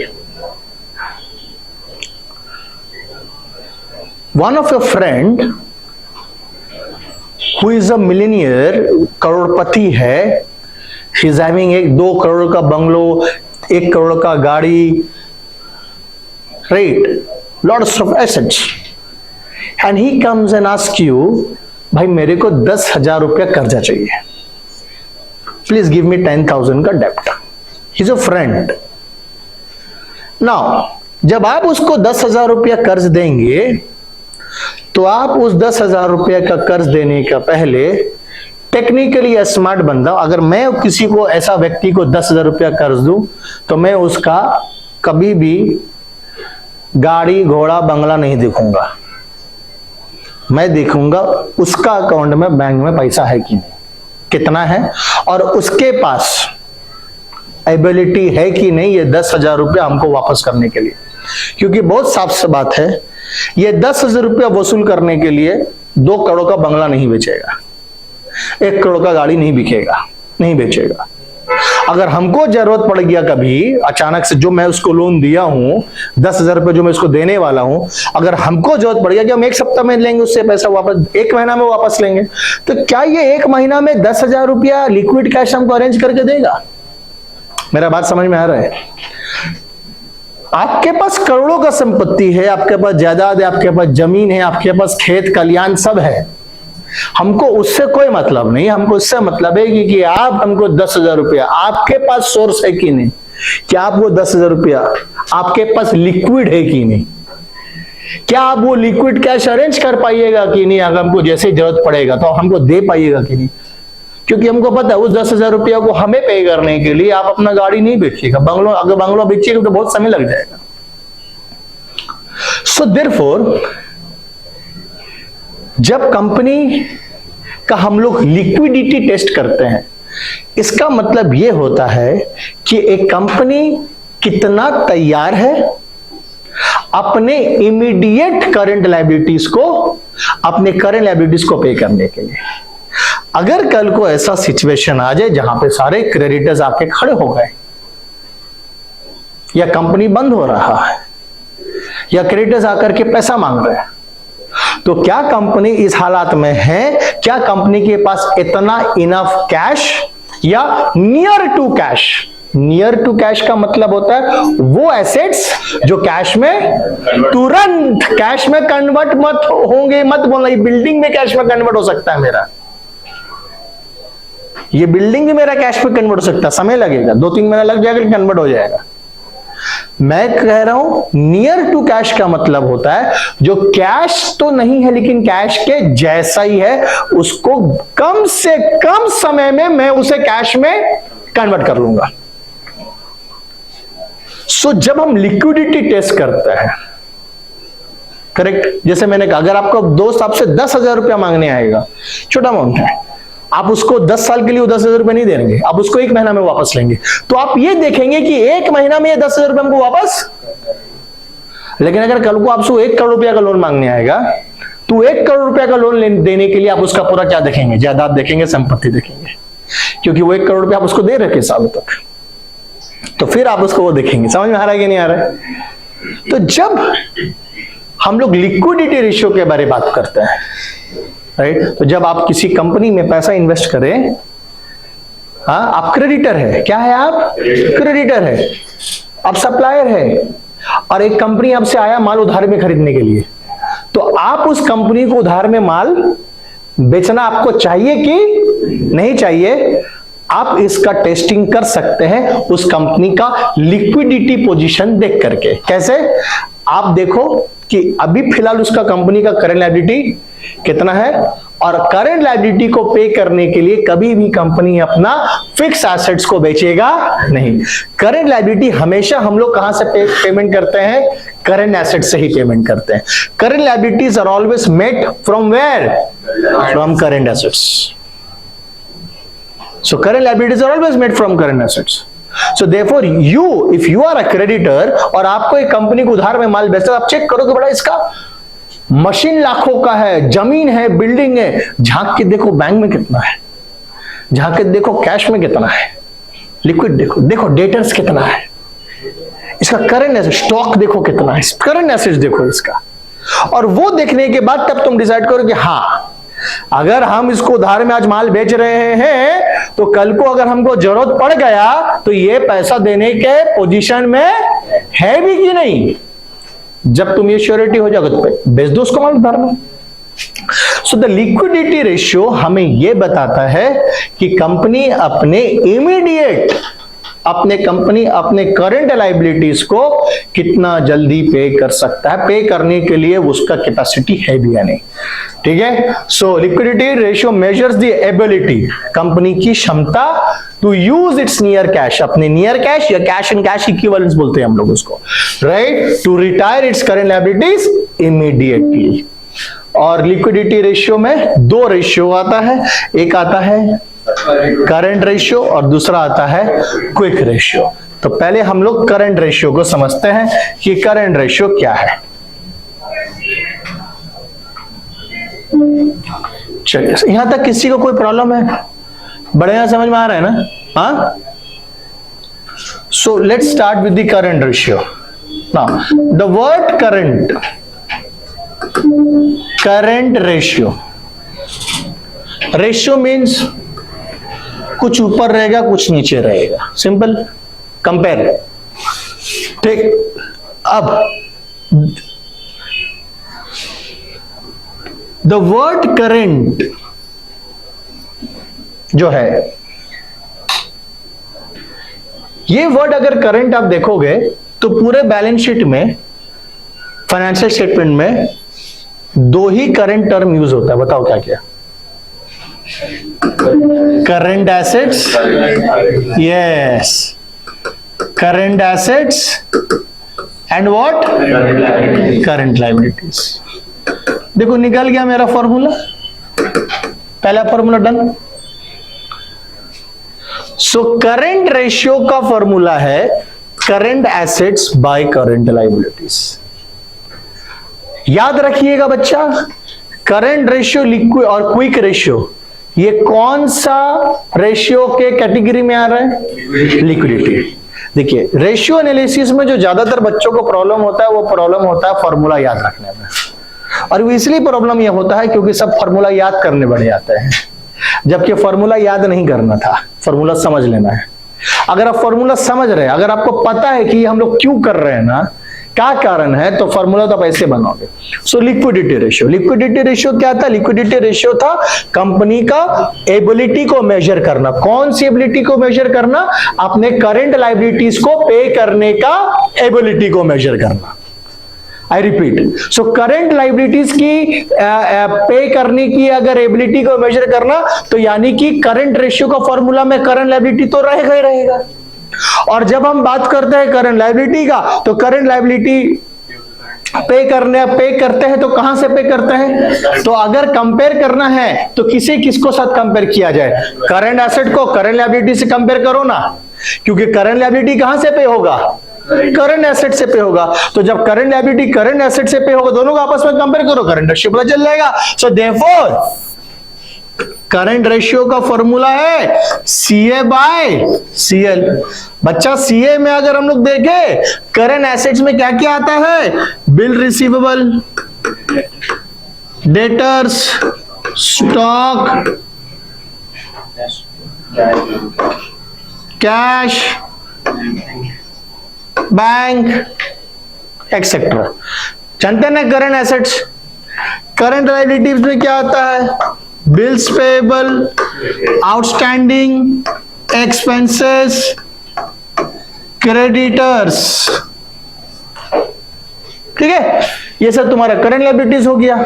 One of your friend who is a millionaire, करोड़पति है, she is having 2 crore का bungalow, 1 crore का गाड़ी, right, lots of assets, and he comes and asks you, भाई मेरे को 10,000 रुपया कर्जा चाहिए, please give me 10,000 का डेप्ट. He's a friend. Now, जब आप उसको 10,000 रुपया कर्ज देंगे, तो आप उस 10,000 रुपया का कर्ज देने का पहले टेक्निकली स्मार्ट बंदा, अगर मैं किसी को, ऐसा व्यक्ति को 10,000 रुपया कर्ज दूं, तो मैं उसका कभी भी गाड़ी घोड़ा बंगला नहीं देखूंगा. मैं देखूंगा उसका अकाउंट में, बैंक में पैसा है कि नहीं, कितना है, और उसके पास एबिलिटी है कि नहीं ये 10,000 रुपया हमको वापस करने के लिए. क्योंकि बहुत साफ सी बात है, ये 10,000 रुपया वसूल करने के लिए 2 करोड़ का बंगला नहीं बेचेगा, 1 करोड़ का गाड़ी नहीं बिकेगा, नहीं बेचेगा. अगर हमको जरूरत पड़ गया कभी अचानक से, जो मैं उसको लोन दिया हूं 10,000 रुपये जो मैं उसको देने वाला हूं, अगर हमको जरूरत पड़ गया कि हम 1 सप्ताह में लेंगे उससे पैसा वापस, 1 महीना में वापस लेंगे, तो क्या ये 1 महीना में 10,000 रुपया लिक्विड कैश हमको अरेंज करके देगा? मेरा बात समझ में आ रहा है? आपके पास करोड़ों का संपत्ति है, आपके पास जायदाद है, आपके पास जमीन है, आपके पास खेत खलियान सब है, हमको उससे कोई मतलब नहीं. हमको इससे मतलब है कि आप हमको 10,000 रुपया, आपके पास सोर्स है कि नहीं, क्या आप वो 10,000 रुपया आपके पास लिक्विड है कि नहीं, क्या आप वो लिक्विड कैश अरेंज कर पाइएगा कि नहीं, अगर हमको जैसे जरूरत पड़ेगा तो हमको दे पाइएगा कि नहीं. क्योंकि हमको पता है उस 10,000 रुपया को हमें पे करने के लिए आप अपना गाड़ी नहीं बेचिएगा, बंगलो, अगर बंगलो बेचिएगा तो बहुत समय लग जाएगा. सो देयरफॉर जब कंपनी का हम लोग लिक्विडिटी टेस्ट करते हैं, इसका मतलब यह होता है कि एक कंपनी कितना तैयार है अपने इमीडिएट करंट लायबिलिटीज को, अपने करंट लायबिलिटीज को पे करने के लिए. अगर कल को ऐसा सिचुएशन आ जाए जहां पे सारे क्रेडिटर्स आके खड़े हो गए, या कंपनी बंद हो रहा है, या क्रेडिटर्स आकर के पैसा मांग रहे हैं, तो क्या कंपनी इस हालात में है? क्या कंपनी के पास इतना इनफ कैश या near to cash? Near to cash का मतलब होता है वो एसेट्स जो कैश में तुरंत कैश में कन्वर्ट मत होंगे, मत बोलना ये बिल्डिंग में कैश में कन्वर्ट हो सकता है मेरा, ये बिल्डिंग भी मेरा कैश में कन्वर्ट हो सकता है, समय लगेगा, 2-3 महीना लग जाएगा, कन्वर्ट हो जाएगा. मैं कह रहा हूं नियर टू कैश का मतलब होता है जो कैश तो नहीं है लेकिन कैश के जैसा ही है, उसको कम से कम समय में मैं उसे कैश में कन्वर्ट कर लूंगा। सो जब हम लिक्विडिटी टेस्ट करते हैं, करेक्ट, जैसे मैंने कहा अगर आपका दोस्त आपसे 10,000 रुपया मांगने आएगा, छोटा अमाउंट है, आप उसको 10 साल के लिए 10,000 रुपए नहीं देंगे, आप उसको 1 महीना में वापस लेंगे, तो आप ये देखेंगे कि 1 महीना में ये 10,000 रुपए हमको वापस। लेकिन अगर कल को आपसे 1 करोड़ रुपया का लोन मांगने आएगा, तो 1 करोड़ रुपया का लोन देने के लिए आप उसका पूरा क्या देखेंगे, जायदाद देखेंगे, संपत्ति देखेंगे, क्योंकि वो 1 करोड़ रुपया आप उसको दे रखे सालों तक, तो फिर आप उसको वो देखेंगे। समझ में आ रहा है कि नहीं आ रहा है? तो जब हम लोग लिक्विडिटी रेशियो के बारे में बात करते हैं, राइट, तो जब आप किसी कंपनी में पैसा इन्वेस्ट करें, हाँ, आप क्रेडिटर है, क्या है आप? क्रेडिटर है, आप सप्लायर है, और एक कंपनी आपसे आया माल उधार में खरीदने के लिए, तो आप उस कंपनी को उधार में माल बेचना आपको चाहिए कि नहीं चाहिए? आप इसका टेस्टिंग कर सकते हैं उस कंपनी का लिक्विडिटी पोजीशन देख करके। कैसे? आप देखो कि अभी फिलहाल उसका कंपनी का करंट लायबिलिटी कितना है, और करंट लायबिलिटी को पे करने के लिए कभी भी कंपनी अपना फिक्स एसेट्स को बेचेगा नहीं। करंट लायबिलिटी हमेशा हम लोग कहां से पेमेंट करते हैं? करंट एसेट से ही पेमेंट करते हैं। Current liabilities are always met from where? From current assets. So current liabilities are always made from current assets. So therefore you, if you are a creditor और आपको एक company को उधार में माल बेचता है, आप चेक करोगे बड़ा इसका मशीन लाखों का है, जमीन है, बिल्डिंग है, झांक के देखो बैंक में कितना है, झांक के देखो कैश में कितना है, लिक्विड देखो, देखो डेटर्स कितना है, इसका करंट एसेट स्टॉक देखो कितना है, करंट एसेट्स देखो इसका, और वो देखने के बाद तब तुम डिसाइड करो कि हाँ, अगर हम इसको उधार में आज माल बेच रहे हैं तो कल को अगर हमको जरूरत पड़ गया तो ये पैसा देने के पोजीशन में है भी कि नहीं। जब तुम ये श्योरिटी हो जाएगा तो बेच दो उसको माल उधार में। सो द लिक्विडिटी रेशियो हमें यह बताता है कि कंपनी अपने इमीडिएट अपने करंट लायबिलिटीज को कितना जल्दी पे कर सकता है, पे करने के लिए उसका कैपेसिटी है भी या नहीं। ठीक है, so liquidity ratio measures the ability, company की क्षमता to use its near cash, अपने नियर कैश या कैश एंड कैश इक्विवेलेंस बोलते हैं हम लोग उसको, right, to retire its current liabilities immediately. और लिक्विडिटी रेशियो में 2 रेशियो आता है, एक आता है करंट रेशियो और दूसरा आता है क्विक रेशियो। तो पहले हम लोग करंट रेशियो को समझते हैं कि करंट रेशियो क्या है। चलिए, यहां तक किसी को कोई प्रॉब्लम है? बढ़िया समझ में आ रहा है ना? हाँ, so let's start with the current ratio. Now the word current ratio, ratio means कुछ ऊपर रहेगा कुछ नीचे रहेगा, सिंपल कंपेयर। ठीक, अब द वर्ड करंट जो है, ये वर्ड अगर करंट आप देखोगे तो पूरे बैलेंस शीट में, फाइनेंशियल स्टेटमेंट में 2 ही करंट टर्म यूज होता है। बताओ क्या क्या? Current assets, yes, current assets and what? Current liabilities. देखो निकल गया मेरा फॉर्मूला, पहला formula done. So current ratio का फॉर्मूला है current assets by current liabilities. याद रखिएगा बच्चा, करंट रेशियो, लिक्विड और क्विक रेशियो, ये कौन सा रेशियो के कैटेगरी में आ रहा है? लिक्विडिटी। देखिए, रेशियो एनालिसिस में जो ज्यादातर बच्चों को प्रॉब्लम होता है वो प्रॉब्लम होता है फॉर्मूला याद रखने में, और इसलिए प्रॉब्लम यह होता है क्योंकि सब फॉर्मूला याद करने बढ़ जाते हैं, जबकि फॉर्मूला याद नहीं करना था, फॉर्मूला समझ लेना है। अगर आप फॉर्मूला समझ रहे हैं, अगर आपको पता है कि हम लोग क्यों कर रहे हैं ना, क्या कारण है, तो फॉर्मूला तो आप ऐसे बनाओगे। सो लिक्विडिटी रेशियो, लिक्विडिटी रेशियो क्या था? लिक्विडिटी रेशियो था कंपनी का एबिलिटी को मेजर करना। कौन सी एबिलिटी को मेजर करना? अपने करंट लायबिलिटीज को पे करने का एबिलिटी को मेजर करना। I repeat, so current liabilities की पे करने की अगर एबिलिटी को मेजर करना, तो यानी कि करंट रेशियो का फॉर्मूला में करंट लायबिलिटी तो रहेगा ही रहेगा। और जब हम बात करते हैं करंट लायबिलिटी का, तो करंट लायबिलिटी पे करते हैं तो कहां से पे करते हैं? तो अगर कंपेयर करना है तो किसको साथ कंपेयर किया जाए? करंट एसेट को करंट लायबिलिटी से कंपेयर करो ना, क्योंकि करंट लायबिलिटी कहां से पे होगा? करंट एसेट से पे होगा। तो जब करंट लायबिलिटी करंट एसेट से पे होगा, दोनों को आपस में कंपेयर करो, करंट रेशियो पता चल जाएगा। सो देयरफॉर करंट रेशियो का फॉर्मूला है CA बाय CL। बच्चा CA में अगर हम लोग देखें, करंट एसेट्स में क्या क्या आता है? Bill receivable, debtors, stock, cash, bank etcetera. जानते हैं ना करंट एसेट्स। करंट लायबिलिटीज में क्या आता है? Bills payable, outstanding, expenses, creditors. ठीक है, ये सब तुम्हारा करंट लायबिलिटीज हो गया।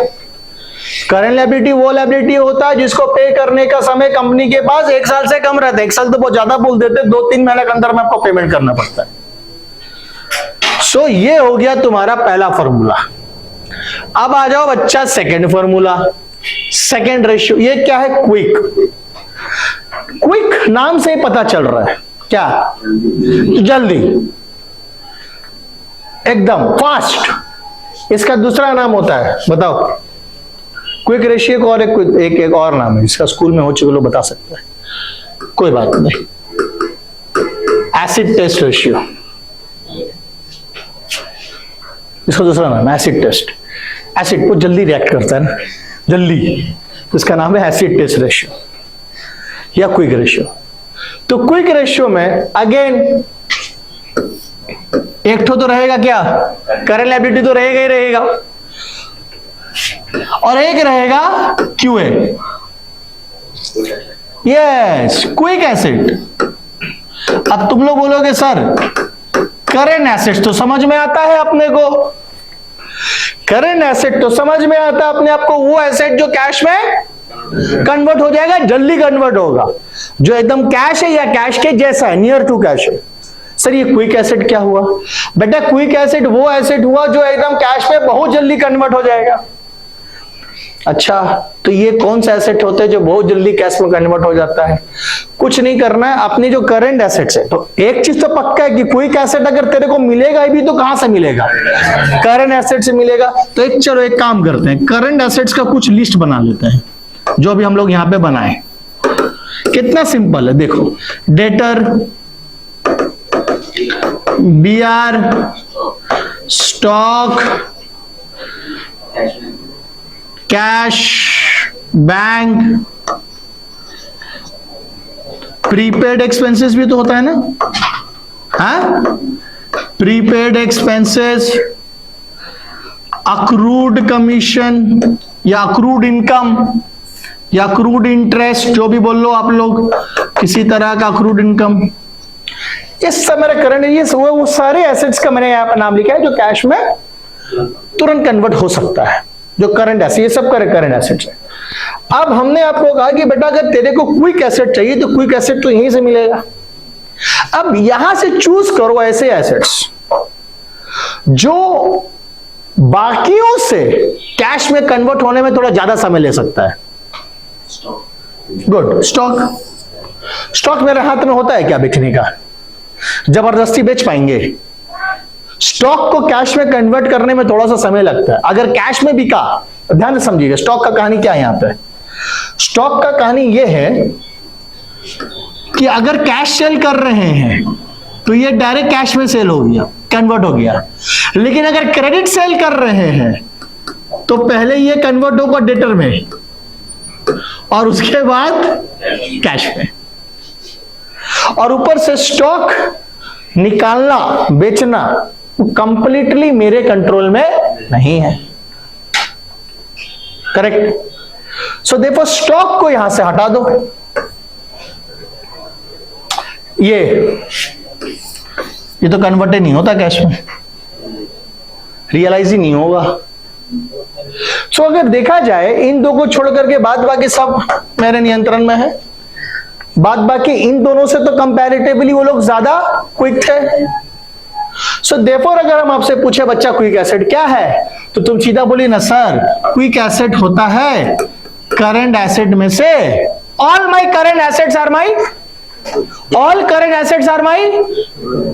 करंट लायबिलिटी वो लायबिलिटी होता है जिसको पे करने का समय कंपनी के पास 1 साल से कम रहता है। 1 साल तो बहुत ज्यादा बोल देते, 2-3 महीने के अंदर में आपको पेमेंट करना पड़ता है। सो ये हो गया तुम्हारा पहला फॉर्मूला। अब आ जाओ बच्चा सेकंड फॉर्मूला, सेकंड रेशियो। ये क्या है? क्विक। क्विक नाम से ही पता चल रहा है क्या? जल्दी, एकदम फास्ट। इसका दूसरा नाम होता है, बताओ। क्विक रेशियो को और एक और नाम है, इसका स्कूल में हो चुके लोग बता सकते हैं, कोई बात नहीं। एसिड टेस्ट रेशियो, इसका दूसरा नाम एसिड टेस्ट। एसिड को जल्दी रिएक्ट करता है ना, जल्दी, इसका नाम है एसिड टेस्ट रेशियो या क्विक रेशियो। तो क्विक रेशियो में अगेन एक तो रहेगा क्या? करंट लायबिलिटी तो रहेगा ही रहेगा, और एक रहेगा QA। Yes, quick acid. अब तुम लोग बोलोगे सर करंट एसेट तो समझ में आता है अपने को, करंट एसेट तो समझ में आता है अपने आप को, वो एसेट जो कैश में कन्वर्ट हो जाएगा, जल्दी कन्वर्ट होगा, जो एकदम कैश है या कैश के जैसा है, नियर टू कैश है। सर ये क्विक एसेट क्या हुआ? बेटा क्विक एसेट वो एसेट हुआ जो एकदम कैश में बहुत जल्दी कन्वर्ट हो जाएगा। अच्छा, तो ये कौन सा एसेट होता है जो बहुत जल्दी कैश में कन्वर्ट हो जाता है? कुछ नहीं करना है, अपनी जो करंट एसेट्स है, तो एक चीज तो पक्का है कि क्विक एसेट अगर तेरे को मिलेगा ही भी तो कहां से मिलेगा? करंट एसेट से मिलेगा। तो चलो एक काम करते हैं, करंट एसेट्स का कुछ लिस्ट बना लेते हैं, जो भी हम लोग यहां पे बनाए। कितना सिंपल है, देखो। Debtor, BR, stock, cash, bank, prepaid expenses भी तो होता है ना, हाँ? प्रीपेड एक्सपेंसेस, अक्रूड कमीशन या अक्रूड इनकम या अक्रूड इंटरेस्ट, जो भी बोल लो आप लोग, किसी तरह का अक्रूड इनकम। ये सब मेरा करंट, ये वो सारे एसेट्स का मैंने यहाँ पर नाम लिखा है जो कैश में तुरंत कन्वर्ट हो सकता है, जो करंट एसेट, ये सब करंट एसेट्स है। अब हमने आपको कहा कि बेटा अगर तेरे को क्विक एसेट चाहिए तो क्विक एसेट तो यहीं से मिलेगा। अब यहां से चूज करो ऐसे एसेट्स जो बाकियों से कैश में कन्वर्ट होने में थोड़ा ज्यादा समय ले सकता है। गुड। स्टॉक मेरे हाथ में होता है क्या बेचने का? जबरदस्ती बेच पाएंगे? स्टॉक को कैश में कन्वर्ट करने में थोड़ा सा समय लगता है। अगर कैश में बिका, ध्यान से समझिएगा, स्टॉक का कहानी क्या है यहां पे। स्टॉक का कहानी यह है कि अगर कैश सेल कर रहे हैं तो ये डायरेक्ट कैश में सेल हो गया, कन्वर्ट हो गया। लेकिन अगर क्रेडिट सेल कर रहे हैं तो पहले ये कन्वर्ट होगा डेटर में और उसके बाद कैश में। और ऊपर से स्टॉक निकालना, बेचना वो कंप्लीटली मेरे कंट्रोल में नहीं है। करेक्ट। सो देखो स्टॉक को यहां से हटा दो, ये तो कन्वर्ट ही नहीं होता कैश में, रियलाइज ही नहीं होगा। सो अगर देखा जाए इन दो को छोड़ करके बाद बाकी सब मेरे नियंत्रण में है। बाद बाकी इन दोनों से तो कंपैरेटिवली वो लोग ज्यादा क्विक थे। सो देयरफॉर अगर हम आपसे पूछे बच्चा क्विक एसेट क्या है, तो तुम सीधा बोली ना सर क्विक एसेट होता है करंट एसेट में से all my current assets are my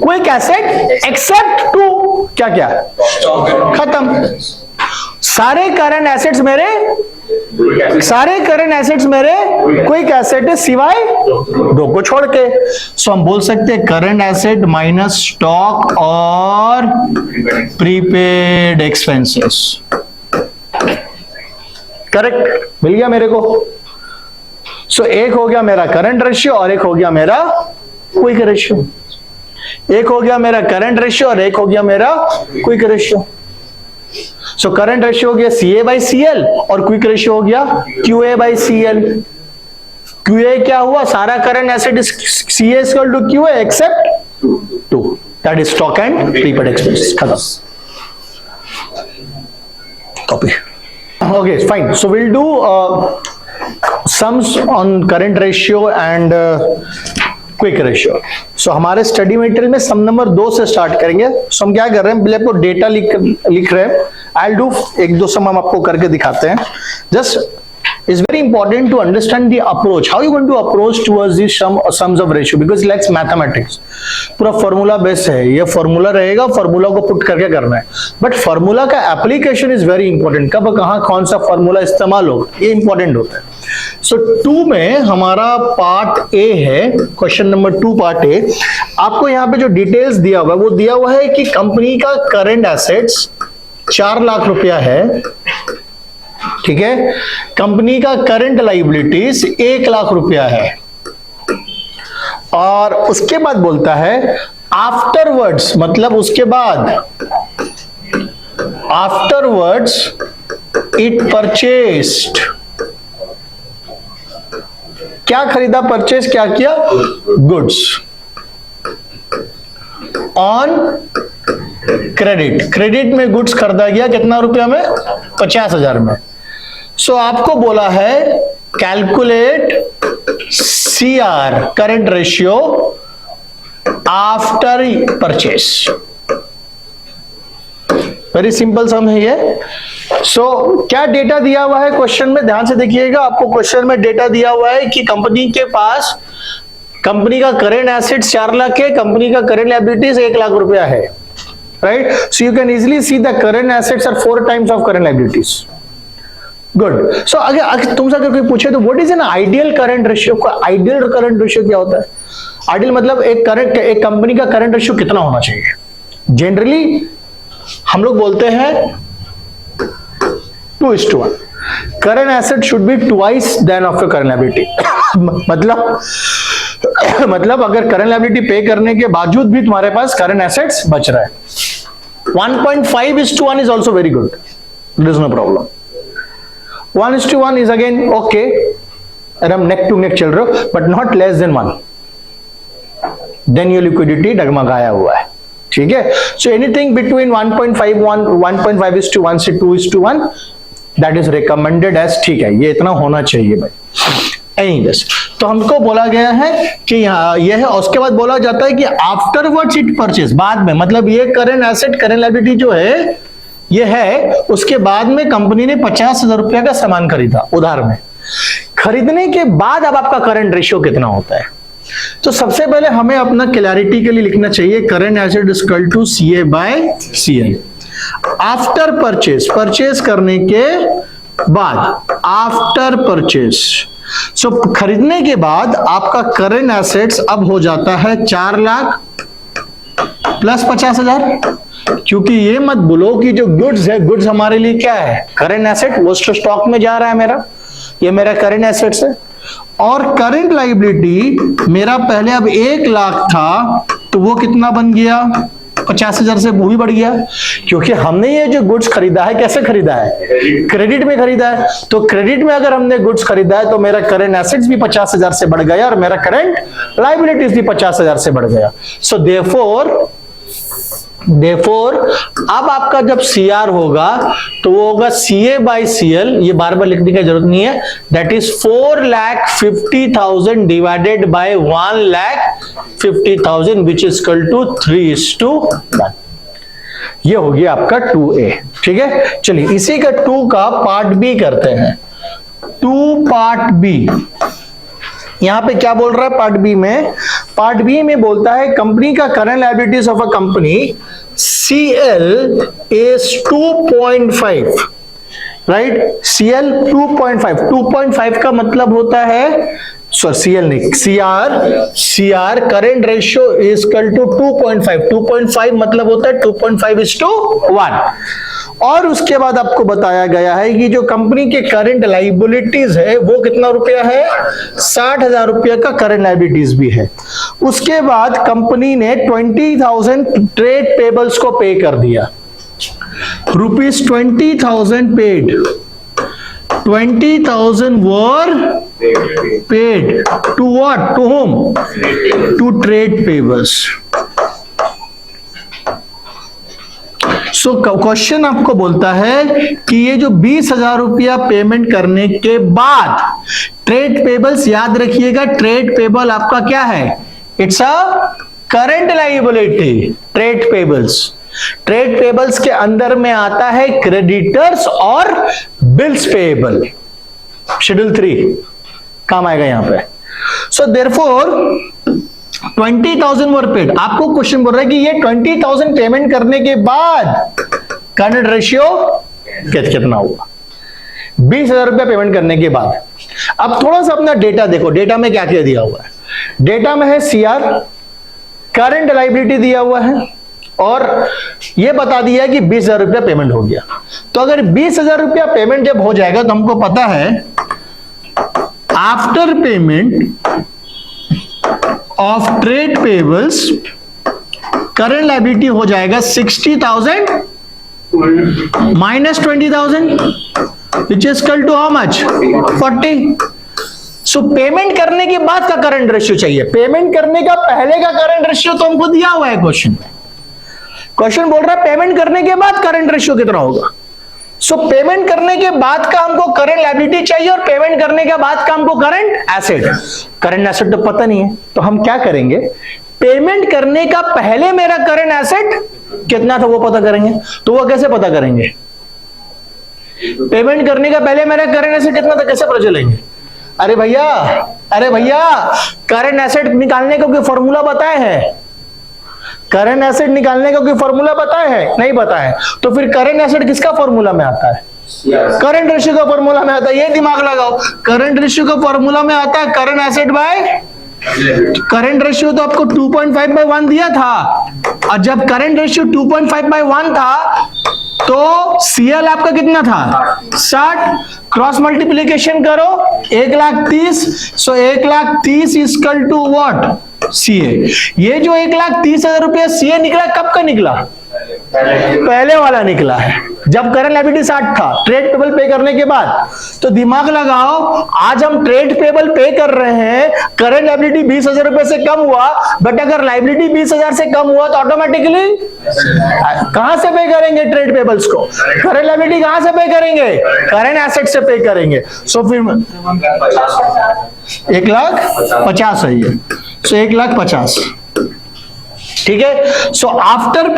quick asset except two क्या क्या खत्म। सारे करंट एसेट्स मेरे क्विक एसेट है सिवाय दो को छोड़ के। सो हम बोल सकते हैं करंट एसेट माइनस स्टॉक और प्रीपेड एक्सपेंसेस। करेक्ट, मिल गया मेरे को। सो एक हो गया मेरा करंट रेशियो और एक हो गया मेरा क्विक रेशियो। एक हो गया मेरा करंट रेशियो और एक हो गया मेरा quick ratio. So current ratio हो गया CA/CL और क्विक रेशियो हो गया QA/CL। QA क्या हुआ, सारा current asset is CA = QA except 2, that is stock and prepaid expenses. खत्म, copy. Okay fine. So will do sums on current ratio and quick ratio. सो हमारे स्टडी मटेरियल में सम number 2 से स्टार्ट करेंगे। सो हम क्या कर रहे हैं, पहले आपको डेटा लिख रहे हैं। आई डू एक दो सम हम आपको करके दिखाते हैं। Just is very important to understand the approach, how you going to approach towards the sums of ratio, because likes mathematics पूरा फॉर्मूला बेस्ड है। ये फॉर्मूला रहेगा, फॉर्मूला को पुट करके करना है, बट फॉर्मूला का एप्लीकेशन इज वेरी इंपॉर्टेंट। कब कहां कौन सा फॉर्मूला इस्तेमाल हो, ये इंपॉर्टेंट होता है। सो 2 में हमारा पार्ट ए है, क्वेश्चन नंबर 2 पार्ट ए। आपको यहां पे जो डिटेल्स दिया हुआ है वो दिया हुआ है कि कंपनी का करंट एसेट्स 4 लाख रुपया है, ठीक है। कंपनी का करंट लायबिलिटीज 1 लाख रुपया है, और उसके बाद बोलता है आफ्टरवर्ड्स, मतलब उसके बाद आफ्टरवर्ड्स इट परचेस्ड, क्या खरीदा, परचेज क्या किया, गुड्स ऑन क्रेडिट। क्रेडिट में गुड्स खरीदा गया कितना रुपया में, 50,000 में। सो आपको बोला है calculate CR current ratio after purchase. Very simple सम है ये। सो क्या डेटा दिया हुआ है क्वेश्चन में, ध्यान से देखिएगा। आपको क्वेश्चन में डेटा दिया हुआ है कि कंपनी के पास, कंपनी का करंट एसेट्स 4 लाख है, कंपनी का करंट लायबिलिटीज 1 लाख रुपया है, right. So you can easily see the current assets are 4 times of current liabilities. Good. So अगर तुमसे अगर कोई पूछे तो what is an ideal current ratio, का आइडियल करंट रेशियो क्या होता है? आइडियल मतलब एक कंपनी का करंट रेशियो कितना होना चाहिए। जनरली हम लोग बोलते हैं 2:1। Current asset should be twice than of current liability. मतलब अगर करंट लायबिलिटी पे करने के बावजूद भी तुम्हारे पास करंट एसेट्स बच रहा है, 1.5:1 is also very good, there is no problem. 1:1 is again okay, अगर हम नेक टू नेक चल रहे हो, but not less than 1, then your liquidity डगमगाया हुआ है, ठीक है। सो एनीथिंग बिटवीन 1.5:1 से 2:1 दैट इज रिकमेंडेड एज, ठीक है, ये इतना होना चाहिए भाई। एनीवेज, तो हमको बोला गया है कि यहाँ ये है, उसके बाद बोला जाता है कि आफ्टरवर्ड्स इट परचेज, बाद में, मतलब ये करंट एसेट करंट लायबिलिटी जो है ये है, उसके बाद में कंपनी ने 50,000 रुपया का सामान खरीदा उधार में। खरीदने के बाद अब आपका करंट रेशियो कितना होता है? तो सबसे पहले हमें अपना क्लैरिटी के लिए लिखना चाहिए current asset is equal to CA/CL। After purchase, purchase करने के बाद, आफ्टर परचेज, सो खरीदने के बाद आपका करंट एसेट्स अब हो जाता है 4 लाख प्लस 50,000। क्योंकि ये मत बोलो कि जो गुड्स है, गुड्स हमारे लिए क्या है, करंट एसेट, वो स्टॉक में जा रहा है मेरा, ये मेरा करंट एसेट्स है। और करंट लायबिलिटी मेरा पहले अब 1 लाख था, तो वो कितना बन गया, 50,000 से वो भी बढ़ गया, क्योंकि हमने ये जो गुड्स खरीदा है कैसे खरीदा है, क्रेडिट में खरीदा है। तो क्रेडिट में अगर हमने गुड्स खरीदा है तो मेरा करंट एसेट्स भी 50,000 से बढ़ गया और मेरा करंट लायबिलिटीज भी 50,000 से बढ़ गया। सो देयरफॉर अब आपका जब सीआर होगा तो वो होगा CA बाई CL, ये बार बार लिखने की जरूरत नहीं है, that is 4,50,000 divided by 1,50,000 which is equal to 3:1। ये हो गया आपका 2A। ठीक है, चलिए इसी का 2 का पार्ट बी करते हैं। 2 पार्ट बी, यहां पे क्या बोल रहा है पार्ट बी में? पार्ट बी में बोलता है कंपनी का current liabilities of a company CL is 2.5, right? CL 2.5, 2.5 का मतलब होता है, सॉरी CL नहीं, CR current ratio is equal to 2.5, 2.5 मतलब होता है 2.5:1। और उसके बाद आपको बताया गया है कि जो कंपनी के करंट लायबिलिटीज है वो कितना रुपया है, 60,000 रुपया का करंट लायबिलिटीज भी है। उसके बाद कंपनी ने 20,000 ट्रेड पेबल्स को पे कर दिया, ₹20,000 paid, 20,000 were paid to what? To whom? To trade payables. So question आपको बोलता है कि ये जो 20,000 रुपया पेमेंट करने के बाद ट्रेड पेबल्स, याद रखिएगा ट्रेड पेबल आपका क्या है, it's a current liability. Trade payables के अंदर में आता है क्रेडिटर्स और बिल्स पेएबल, शेड्यूल 3 काम आएगा यहां पे। सो देयरफॉर 20,000 वर पेड। आपको क्वेश्चन बोल रहा है कि ये 20,000 पेमेंट करने के बाद करंट रेशियो कितना हुआ, 20,000 रुपया पेमेंट करने के बाद। अब थोड़ा सा अपना डेटा देखो, डेटा में क्या क्या दिया हुआ है। डेटा में है CR, करंट लायबिलिटी दिया हुआ है और ये बता दिया है कि 20,000 रुपया पेमेंट हो गया। तो अगर 20,000 रुपया पेमेंट जब हो जाएगा तो हमको पता है after payment of trade payables current liability हो जाएगा 60,000 minus 20,000 which is equal to how much, 40। So payment करने के बाद का करंट रेशियो चाहिए, पेमेंट करने का पहले का करंट रेशियो तो हमको दिया हुआ है क्वेश्चन में। क्वेश्चन बोल रहा है पेमेंट करने के बाद करंट रेशियो कितना होगा। सो पेमेंट करने के बाद का हमको करंट लायबिलिटी चाहिए और पेमेंट करने के बाद का हमको करंट एसेट। करंट एसेट तो पता नहीं है, तो हम क्या करेंगे, पेमेंट करने का पहले मेरा करंट एसेट कितना था वो पता करेंगे। तो वो कैसे पता करेंगे, पेमेंट करने का पहले मेरा करंट एसेट कितना था कैसे पता चलेंगे? अरे भैया करंट एसेट निकालने का कोई फॉर्मूला बताए हैं? करंट एसेट निकालने का कोई फॉर्मूला बताए हैं? नहीं बताए। तो फिर करंट एसेट किसका फॉर्मूला में आता है? करंट रेशियो का फॉर्मूला में आता है। ये दिमाग लगाओ, करंट रेशियो का फॉर्मूला में आता है current asset by current ratio. तो आपको 2.5/1 दिया था, और जब करंट रेशियो 2.5/1 था तो CL आपका कितना था, 60, क्रॉस मल्टीप्लीकेशन करो 1,30,000। So 1,30,000 is equal to what, CA। ये जो 1,30,000 रुपया CA निकला, कब का निकला? पहले वाला निकला है, जब करंट लायबिलिटी 60 था, ट्रेड पेबल पे करने के बाद। तो दिमाग लगाओ, आज हम ट्रेड पेबल पे कर रहे हैं, करंट लायबिलिटी 20,000 रुपए से कम हुआ, बट अगर लायबिलिटी 20,000 से कम हुआ तो ऑटोमेटिकली कहां से पे करेंगे ट्रेड पेबल्स को? करंट लायबिलिटी कहां से पे करेंगे? करंट एसेट से पे करेंगे। सो फिर 1,50,000 है ये, सो 1,50,000, ठीक है। सो आफ्टर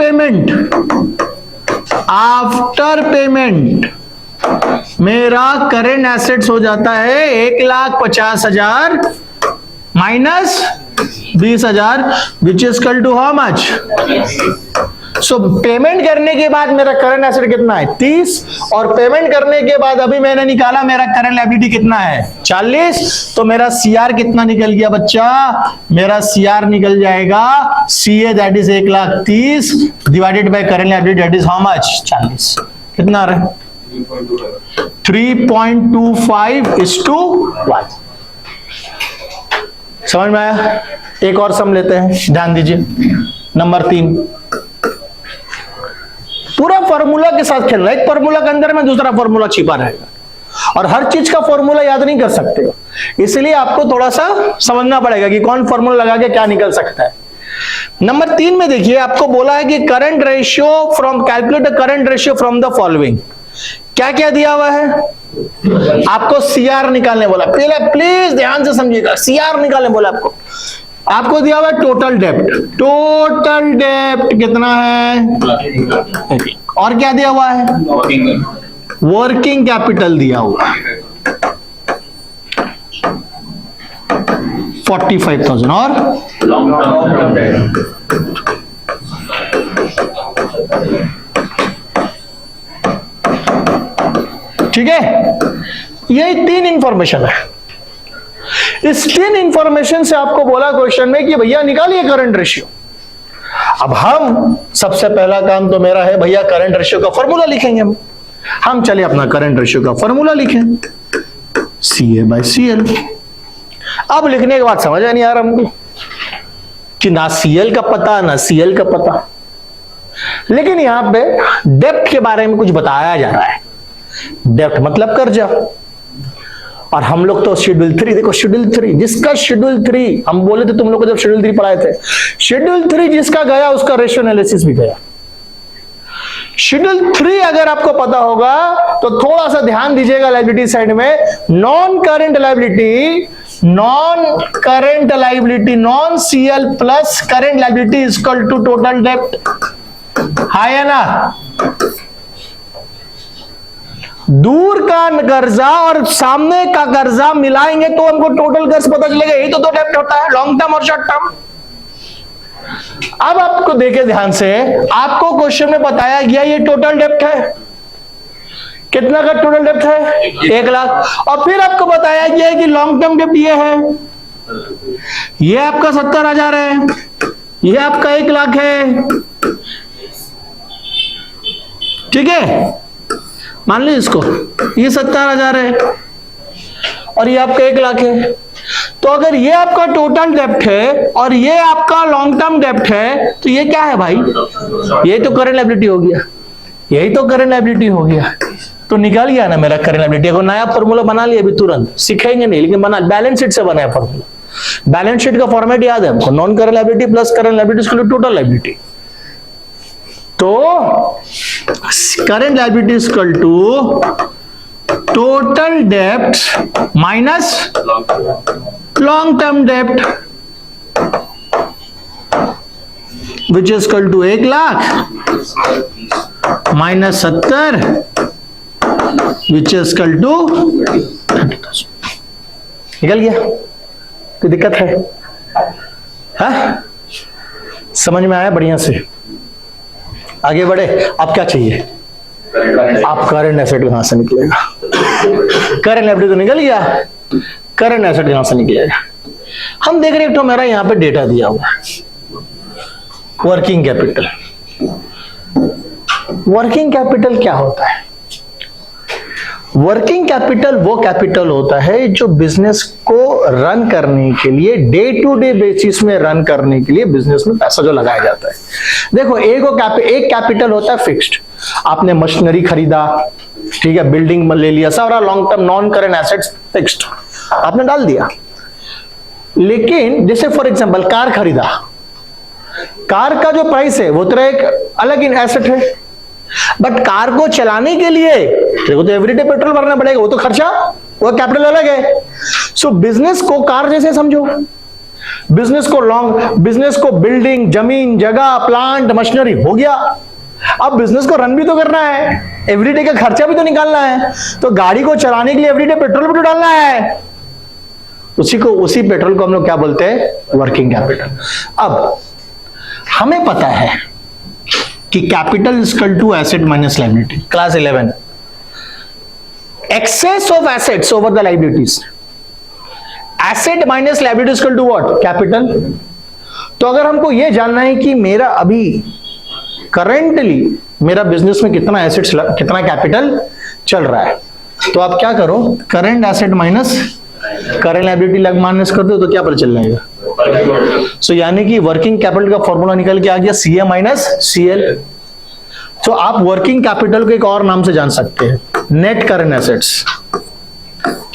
पेमेंट मेरा करंट एसेट्स हो जाता है 1,50,000 minus 20,000 which is equal to how much. So payment करने के बाद मेरा करंट एसेट कितना है, 30, और पेमेंट करने के बाद अभी मैंने निकाला मेरा करंट लायबिलिटी कितना है, 40। तो मेरा CR कितना निकल गया बच्चा, मेरा CR निकल जाएगा CA that is 1,30,000 divided by current liability that is how much, 40। कितना आ रहा है, 3.25:1। समझ में आया? एक और सम लेते हैं, ध्यान दीजिए, नंबर 3। पूरा फॉर्मूला के साथ खेलना, एक फॉर्मूला के अंदर में दूसरा फॉर्मूला छिपा रहेगा और हर चीज का फॉर्मूला याद नहीं कर सकते, इसलिए आपको थोड़ा सा समझना पड़ेगा कि कौन फॉर्मूला लगा के क्या निकल सकता है। नंबर 3 में देखिए, आपको बोला है कि current ratio from, calculate current ratio from the following. क्या क्या दिया हुआ है आपको? सीआर निकालने बोला, पहले प्लीज ध्यान से समझिएगा, सीआर निकालने बोला आपको दिया हुआ है टोटल डेप्ट। टोटल डेप्ट कितना है? और क्या दिया हुआ है? वर्किंग कैपिटल दिया हुआ है 45,000 और ठीक है। यही 3 इंफॉर्मेशन है। इस 3 इंफॉर्मेशन से आपको बोला क्वेश्चन में कि भैया निकालिए करंट रेशियो। अब हम सबसे पहला काम तो मेरा है भैया करंट रेशियो का फॉर्मूला लिखेंगे। हम चले अपना करंट रेशियो का फॉर्मूला लिखें, CA/CL। अब लिखने के बाद समझ नहीं आ रहा हमको कि ना CL का पता ना CL का पता, लेकिन यहां पे डेप्ट के बारे में कुछ बताया जा रहा है। डेप्ट मतलब कर्जा, और हम लोग तो शेड्यूल 3, देखो शेड्यूल 3 जिसका, शेड्यूल 3 हम बोले थे तुम लोग को जब शेड्यूल 3 पढ़ाए थे, शेड्यूल 3 जिसका गया उसका रेशियो एनालिसिस भी गया। शेड्यूल 3 अगर आपको पता होगा तो थोड़ा सा ध्यान दीजिएगा लायबिलिटी साइड में। Non current liability, non CL plus current liability is equal to total डेप्ट, है ना? दूर का कर्जा और सामने का कर्जा मिलाएंगे तो हमको टोटल कर्ज पता चलेगा। यही तो डेप्ट होता है, लॉन्ग टर्म और शॉर्ट टर्म। अब आपको देखे ध्यान से, आपको क्वेश्चन में बताया गया ये टोटल डेप्ट है। कितना का टोटल डेप्ट है? 1 लाख। और फिर आपको बताया गया है कि लॉन्ग टर्म डेप्ट ये है, ये आपका 70,000 है, ये आपका 1 लाख है, ठीक है? मान ली इसको, ये 70,000 है और ये आपका 1 लाख है। तो अगर ये आपका टोटल डेप्ट है और ये आपका लॉन्ग टर्म डेप्ट है तो ये क्या है भाई? ये तो करंट लायबिलिटी हो गया, यही तो करंट लायबिलिटी हो गया। तो निकाल गया ना मेरा करंट लायबिलिटी। को नया फॉर्मूला बना लिया, अभी तुरंत सीखेंगे नहीं, लेकिन बना, बैलेंस शीट से बनाया फॉर्मूला। बैलेंस शीट का फॉर्मेट याद है हमको, non current liability plus current liability total liability. तो current liability is equal to total dept minus long term dept, which is equal to 1 lakh minus 70, which is equal to 30,000। निकल गया? कोई दिक्कत है? हाँ? समझ में आया बढ़िया से? आगे बढ़े। अब क्या चाहिए? आप करंट एसेट कहां से निकलेगा? करंट लायबिलिटी तो निकल गया, करंट एसेट कहां से निकलेगा? हम देख रहे हैं तो मेरा यहां पे डेटा दिया हुआ है, वर्किंग कैपिटल। वर्किंग कैपिटल क्या होता है? वर्किंग कैपिटल वो कैपिटल होता है जो बिजनेस को रन करने के लिए, डे टू डे बेसिस में रन करने के लिए बिजनेस में पैसा जो लगाया जाता है। देखो एक कैपिटल होता है फिक्स्ड, आपने मशीनरी खरीदा, ठीक है, बिल्डिंग ले लिया, सारा long term non current assets fixed आपने डाल दिया। लेकिन जैसे फॉर एग्जांपल कार खरीदा, कार का जो प्राइस है वो तेरा एक अलग एसेट है, बट कार को चलाने के लिए देखो तो एवरीडे पेट्रोल भरना पड़ेगा, वो तो खर्चा, वो कैपिटल अलग है। सो बिजनेस को कार जैसे समझो, बिजनेस को बिल्डिंग, जमीन, जगह, प्लांट, मशीनरी हो गया। अब बिजनेस को रन भी तो करना है, एवरीडे का खर्चा भी तो निकालना है, तो गाड़ी को चलाने के लिए एवरीडे पेट्रोल भी तो डालना है। उसी पेट्रोल को हम लोग क्या बोलते हैं? Working capital. अब हमें पता है कि capital is equal to asset minus liability, class 11, excess of assets over the liabilities, asset minus liability is equal to what? Capital. तो अगर हमको यह जानना है कि मेरा अभी करेंटली मेरा बिजनेस में कितना एसेट्स, कितना कैपिटल चल रहा है, तो आप क्या करो, current asset minus current liability लग माइनस कर दो तो क्या पता चल जाएगा? सो यानी कि वर्किंग कैपिटल का फॉर्मूला निकल के आ गया CA माइनस CL। तो आप वर्किंग कैपिटल को एक और नाम से जान सकते हैं, नेट करंट एसेट्स।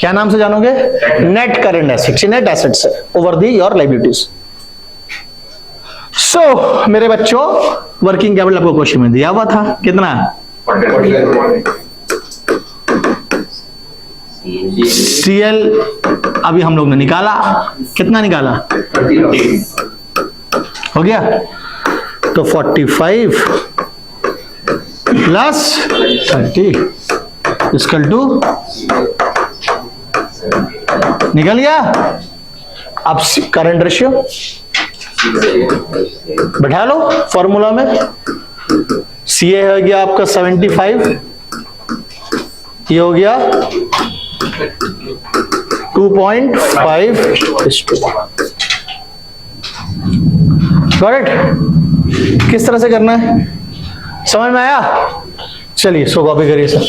क्या नाम से जानोगे? Net current assets, net assets over the your liabilities. So मेरे बच्चों, वर्किंग कैपिटल आपको क्वेश्चन में दिया हुआ था, कितना? सीएल अभी हम लोग ने निकाला, कितना निकाला? हो गया। तो 45 प्लस 30 इक्वल टू, निकल गया। अब करंट रेशियो बैठा लो फॉर्मूला में। सीए हो गया आपका 75, ये हो गया 2.5:1। Got it? किस तरह से करना है समझ में आया? चलिए सो कॉपी करिए सर।